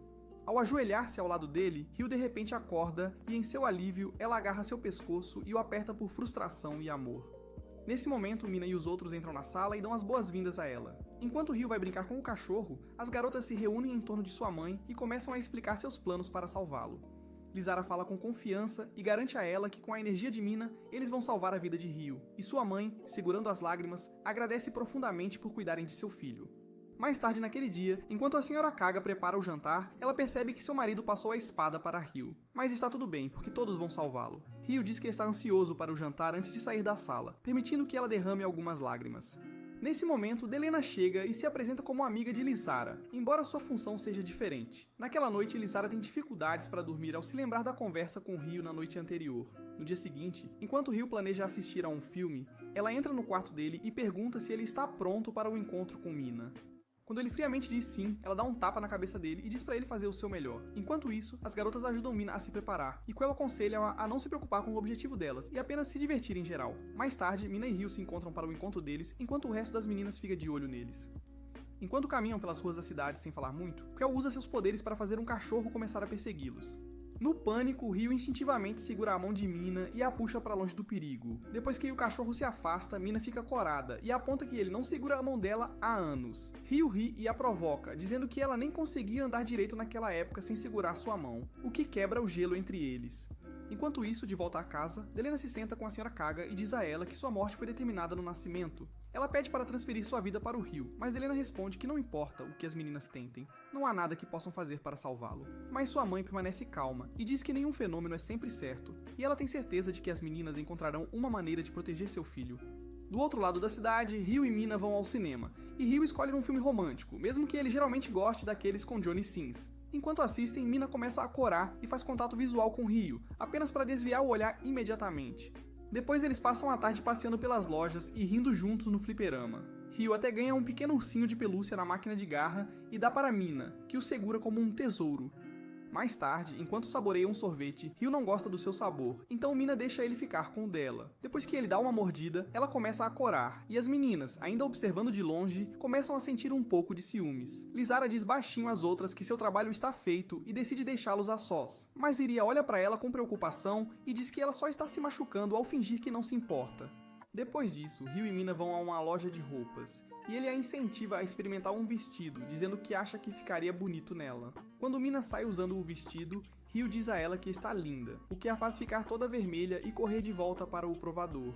Ao ajoelhar-se ao lado dele, Ryu de repente acorda e, em seu alívio, ela agarra seu pescoço e o aperta por frustração e amor. Nesse momento, Mina e os outros entram na sala e dão as boas-vindas a ela. Enquanto Ryu vai brincar com o cachorro, as garotas se reúnem em torno de sua mãe e começam a explicar seus planos para salvá-lo. Lizara fala com confiança e garante a ela que com a energia de Mina, eles vão salvar a vida de Ryu, e sua mãe, segurando as lágrimas, agradece profundamente por cuidarem de seu filho. Mais tarde naquele dia, enquanto a Sra. Kaga prepara o jantar, ela percebe que seu marido passou a espada para Ryu. Mas está tudo bem, porque todos vão salvá-lo. Ryu diz que está ansioso para o jantar antes de sair da sala, permitindo que ela derrame algumas lágrimas. Nesse momento, Delena chega e se apresenta como amiga de Lizara, embora sua função seja diferente. Naquela noite, Lizara tem dificuldades para dormir ao se lembrar da conversa com Ryu na noite anterior. No dia seguinte, enquanto Ryu planeja assistir a um filme, ela entra no quarto dele e pergunta se ele está pronto para o encontro com Mina. Quando ele friamente diz sim, ela dá um tapa na cabeça dele e diz pra ele fazer o seu melhor. Enquanto isso, as garotas ajudam Mina a se preparar, e Quell aconselha a não se preocupar com o objetivo delas, e apenas se divertir em geral. Mais tarde, Mina e Ryu se encontram para o encontro deles, enquanto o resto das meninas fica de olho neles. Enquanto caminham pelas ruas da cidade sem falar muito, Quell usa seus poderes para fazer um cachorro começar a persegui-los. No pânico, Ryu instintivamente segura a mão de Mina e a puxa para longe do perigo. Depois que o cachorro se afasta, Mina fica corada e aponta que ele não segura a mão dela há anos. Ryu ri e a provoca, dizendo que ela nem conseguia andar direito naquela época sem segurar sua mão, o que quebra o gelo entre eles. Enquanto isso, de volta à casa, Delena se senta com a Sra. Kaga e diz a ela que sua morte foi determinada no nascimento. Ela pede para transferir sua vida para o Ryu, mas Delena responde que não importa o que as meninas tentem, não há nada que possam fazer para salvá-lo. Mas sua mãe permanece calma e diz que nenhum fenômeno é sempre certo, e ela tem certeza de que as meninas encontrarão uma maneira de proteger seu filho. Do outro lado da cidade, Ryu e Mina vão ao cinema, e Ryu escolhe um filme romântico, mesmo que ele geralmente goste daqueles com Johnny Sins. Enquanto assistem, Mina começa a corar e faz contato visual com Ryu, apenas para desviar o olhar imediatamente. Depois eles passam a tarde passeando pelas lojas e rindo juntos no fliperama. Ryu até ganha um pequeno ursinho de pelúcia na máquina de garra e dá para Mina, que o segura como um tesouro. Mais tarde, enquanto saboreia um sorvete, Ryu não gosta do seu sabor, então Mina deixa ele ficar com o dela. Depois que ele dá uma mordida, ela começa a corar, e as meninas, ainda observando de longe, começam a sentir um pouco de ciúmes. Lizara diz baixinho às outras que seu trabalho está feito e decide deixá-los a sós, mas Iria olha para ela com preocupação e diz que ela só está se machucando ao fingir que não se importa. Depois disso, Ryu e Mina vão a uma loja de roupas, e ele a incentiva a experimentar um vestido, dizendo que acha que ficaria bonito nela. Quando Mina sai usando o vestido, Ryu diz a ela que está linda, o que a faz ficar toda vermelha e correr de volta para o provador.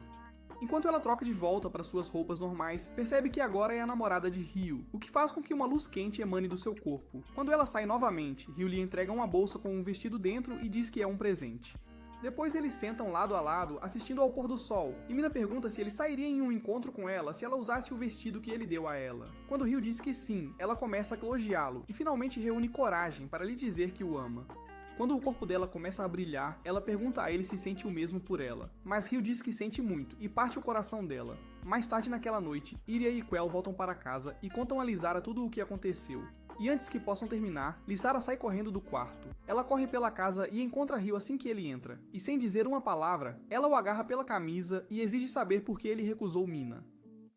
Enquanto ela troca de volta para suas roupas normais, percebe que agora é a namorada de Ryu, o que faz com que uma luz quente emane do seu corpo. Quando ela sai novamente, Ryu lhe entrega uma bolsa com um vestido dentro e diz que é um presente. Depois eles sentam lado a lado, assistindo ao pôr do sol, e Mina pergunta se ele sairia em um encontro com ela se ela usasse o vestido que ele deu a ela. Quando Ryu diz que sim, ela começa a elogiá-lo, e finalmente reúne coragem para lhe dizer que o ama. Quando o corpo dela começa a brilhar, ela pergunta a ele se sente o mesmo por ela, mas Ryu diz que sente muito, e parte o coração dela. Mais tarde naquela noite, Iria e Quell voltam para casa e contam a Lizara tudo o que aconteceu. E antes que possam terminar, Lizara sai correndo do quarto. Ela corre pela casa e encontra Ryu assim que ele entra. E sem dizer uma palavra, ela o agarra pela camisa e exige saber por que ele recusou Mina.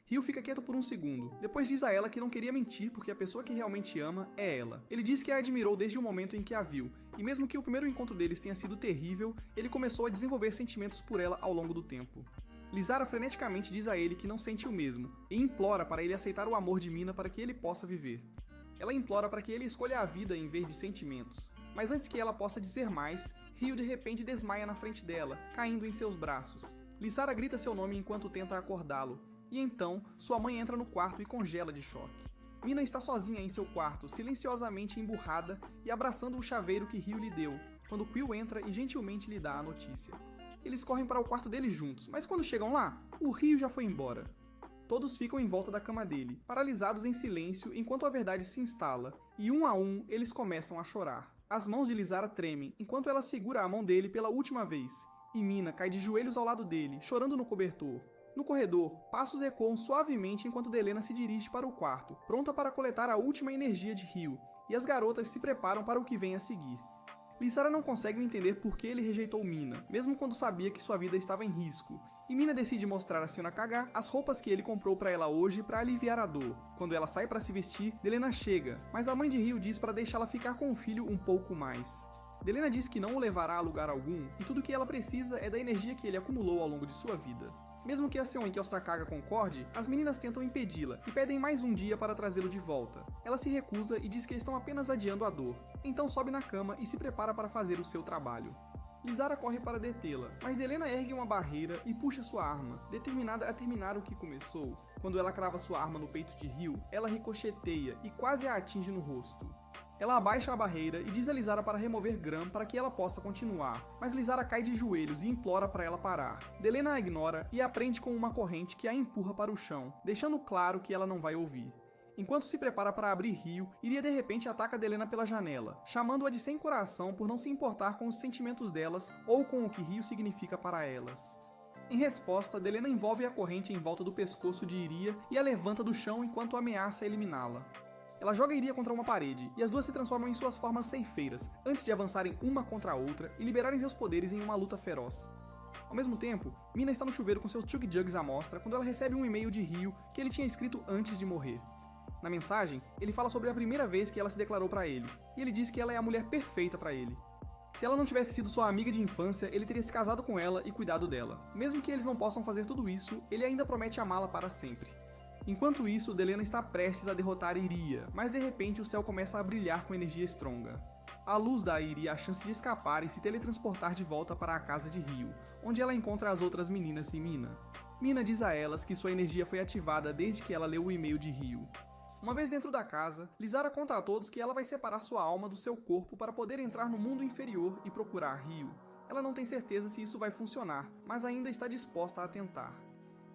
Ryu fica quieto por um segundo, depois diz a ela que não queria mentir porque a pessoa que realmente ama é ela. Ele diz que a admirou desde o momento em que a viu, e mesmo que o primeiro encontro deles tenha sido terrível, ele começou a desenvolver sentimentos por ela ao longo do tempo. Lizara freneticamente diz a ele que não sente o mesmo, e implora para ele aceitar o amor de Mina para que ele possa viver. Ela implora para que ele escolha a vida em vez de sentimentos. Mas antes que ela possa dizer mais, Ryu de repente desmaia na frente dela, caindo em seus braços. Lizara grita seu nome enquanto tenta acordá-lo, e então sua mãe entra no quarto e congela de choque. Mina está sozinha em seu quarto, silenciosamente emburrada e abraçando o chaveiro que Ryu lhe deu, quando Quill entra e gentilmente lhe dá a notícia. Eles correm para o quarto dele juntos, mas quando chegam lá, o Ryu já foi embora. todos ficam em volta da cama dele, paralisados em silêncio enquanto a verdade se instala, e um a um eles começam a chorar. As mãos de Lizara tremem enquanto ela segura a mão dele pela última vez, e Mina cai de joelhos ao lado dele, chorando no cobertor. No corredor, passos ecoam suavemente enquanto Delena se dirige para o quarto, pronta para coletar a última energia de Rio, e as garotas se preparam para o que vem a seguir. Lizara não consegue entender por que ele rejeitou Mina, mesmo quando sabia que sua vida estava em risco, e Mina decide mostrar a Senhora Kaga as roupas que ele comprou para ela hoje para aliviar a dor. Quando ela sai para se vestir, Delena chega, mas a mãe de Rio diz para deixá-la ficar com o filho um pouco mais. Delena diz que não o levará a lugar algum, e tudo que ela precisa é da energia que ele acumulou ao longo de sua vida. Mesmo que a Seon e que Kaga concorde, as meninas tentam impedi-la e pedem mais um dia para trazê-lo de volta. Ela se recusa e diz que estão apenas adiando a dor, então sobe na cama e se prepara para fazer o seu trabalho. Lizara corre para detê-la, mas Delena ergue uma barreira e puxa sua arma, determinada a terminar o que começou. Quando ela crava sua arma no peito de Rio, ela ricocheteia e quase a atinge no rosto. Ela abaixa a barreira e diz a Lizara para remover Gram para que ela possa continuar, mas Lizara cai de joelhos e implora para ela parar. Delena a ignora e a prende com uma corrente que a empurra para o chão, deixando claro que ela não vai ouvir. Enquanto se prepara para abrir Rio, Iria de repente ataca Delena pela janela, chamando-a de sem coração por não se importar com os sentimentos delas ou com o que Rio significa para elas. Em resposta, Delena envolve a corrente em volta do pescoço de Iria e a levanta do chão enquanto ameaça eliminá-la. Ela joga Iria contra uma parede, e as duas se transformam em suas formas ceifeiras, antes de avançarem uma contra a outra e liberarem seus poderes em uma luta feroz. Ao mesmo tempo, Mina está no chuveiro com seus Chug Jugs à mostra quando ela recebe um e-mail de Rio que ele tinha escrito antes de morrer. Na mensagem, ele fala sobre a primeira vez que ela se declarou para ele, e ele diz que ela é a mulher perfeita para ele. Se ela não tivesse sido sua amiga de infância, ele teria se casado com ela e cuidado dela. Mesmo que eles não possam fazer tudo isso, ele ainda promete amá-la para sempre. Enquanto isso, Delena está prestes a derrotar Iria, mas de repente o céu começa a brilhar com energia Stronga. A luz dá a Iria a chance de escapar e se teletransportar de volta para a casa de Rio, onde ela encontra as outras meninas e Mina. Mina diz a elas que sua energia foi ativada desde que ela leu o e-mail de Rio. Uma vez dentro da casa, Lizara conta a todos que ela vai separar sua alma do seu corpo para poder entrar no mundo inferior e procurar Rio. Ela não tem certeza se isso vai funcionar, mas ainda está disposta a tentar.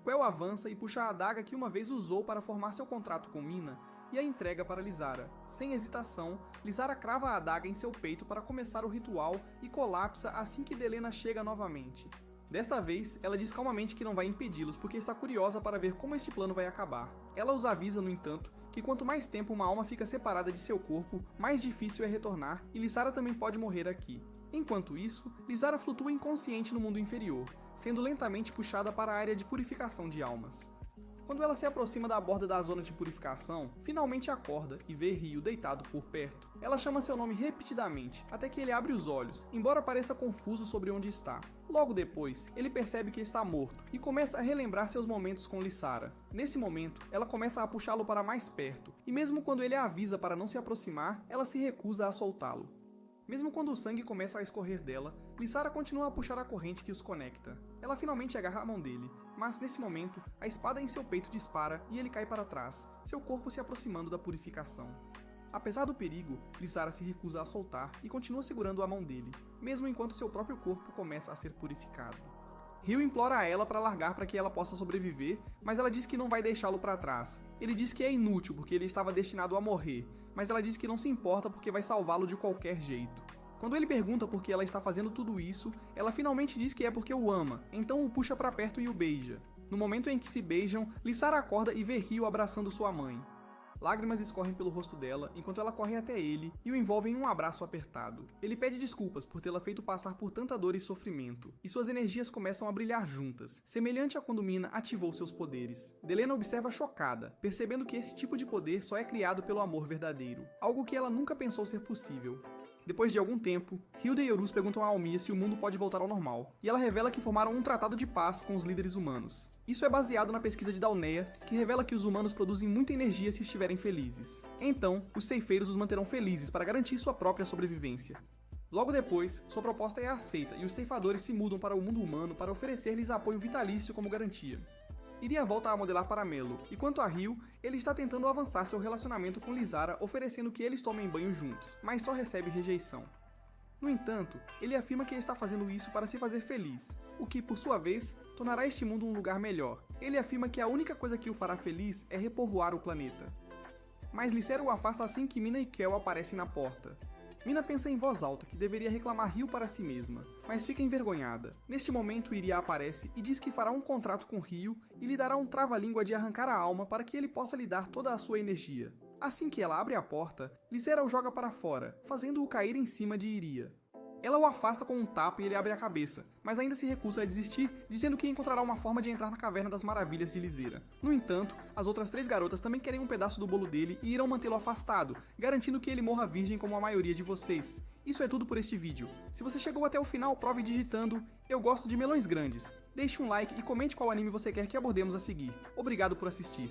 Quell avança e puxa a adaga que uma vez usou para formar seu contrato com Mina e a entrega para Lizara. Sem hesitação, Lizara crava a adaga em seu peito para começar o ritual e colapsa assim que Delena chega novamente. Desta vez, ela diz calmamente que não vai impedi-los porque está curiosa para ver como este plano vai acabar. Ela os avisa, no entanto, que quanto mais tempo uma alma fica separada de seu corpo, mais difícil é retornar e Lizara também pode morrer aqui. Enquanto isso, Lizara flutua inconsciente no mundo inferior, sendo lentamente puxada para a área de purificação de almas. Quando ela se aproxima da borda da zona de purificação, finalmente acorda e vê Rio deitado por perto. Ela chama seu nome repetidamente, até que ele abre os olhos, embora pareça confuso sobre onde está. Logo depois, ele percebe que está morto e começa a relembrar seus momentos com Lissara. Nesse momento, ela começa a puxá-lo para mais perto, e mesmo quando ele a avisa para não se aproximar, ela se recusa a soltá-lo. Mesmo quando o sangue começa a escorrer dela, Lissara continua a puxar a corrente que os conecta. Ela finalmente agarra a mão dele, mas nesse momento, a espada em seu peito dispara e ele cai para trás, seu corpo se aproximando da purificação. Apesar do perigo, Lissara se recusa a soltar e continua segurando a mão dele, mesmo enquanto seu próprio corpo começa a ser purificado. Rio implora a ela para largar para que ela possa sobreviver, mas ela diz que não vai deixá-lo para trás. Ele diz que é inútil porque ele estava destinado a morrer, mas ela diz que não se importa porque vai salvá-lo de qualquer jeito. Quando ele pergunta por que ela está fazendo tudo isso, ela finalmente diz que é porque o ama, então o puxa para perto e o beija. No momento em que se beijam, Lissara acorda e vê Rio abraçando sua mãe. Lágrimas escorrem pelo rosto dela enquanto ela corre até ele e o envolve em um abraço apertado. Ele pede desculpas por tê-la feito passar por tanta dor e sofrimento, e suas energias começam a brilhar juntas, semelhante a quando Mina ativou seus poderes. Delena observa chocada, percebendo que esse tipo de poder só é criado pelo amor verdadeiro, algo que ela nunca pensou ser possível. Depois de algum tempo, Hilda e Horus perguntam a Almia se o mundo pode voltar ao normal, e ela revela que formaram um tratado de paz com os líderes humanos. Isso é baseado na pesquisa de Dalnea, que revela que os humanos produzem muita energia se estiverem felizes. Então, os ceifeiros os manterão felizes para garantir sua própria sobrevivência. Logo depois, sua proposta é aceita e os ceifadores se mudam para o mundo humano para oferecer-lhes apoio vitalício como garantia. Iria volta a modelar para Melo, e quanto a Rio, ele está tentando avançar seu relacionamento com Lissara, oferecendo que eles tomem banho juntos, mas só recebe rejeição. No entanto, ele afirma que está fazendo isso para se fazer feliz, o que, por sua vez, tornará este mundo um lugar melhor. Ele afirma que a única coisa que o fará feliz é repovoar o planeta. Mas Lycera o afasta assim que Mina e Kel aparecem na porta. Mina pensa em voz alta que deveria reclamar Ryo para si mesma, mas fica envergonhada. Neste momento, Iria aparece e diz que fará um contrato com Ryo e lhe dará um trava-língua de arrancar a alma para que ele possa lhe dar toda a sua energia. Assim que ela abre a porta, Lycera o joga para fora, fazendo-o cair em cima de Iria. Ela o afasta com um tapa e ele abre a cabeça, mas ainda se recusa a desistir, dizendo que encontrará uma forma de entrar na Caverna das Maravilhas de Lycera. No entanto, as outras 3 garotas também querem um pedaço do bolo dele e irão mantê-lo afastado, garantindo que ele morra virgem como a maioria de vocês. Isso é tudo por este vídeo. Se você chegou até o final, prove digitando "Eu gosto de melões grandes". Deixe um like e comente qual anime você quer que abordemos a seguir. Obrigado por assistir.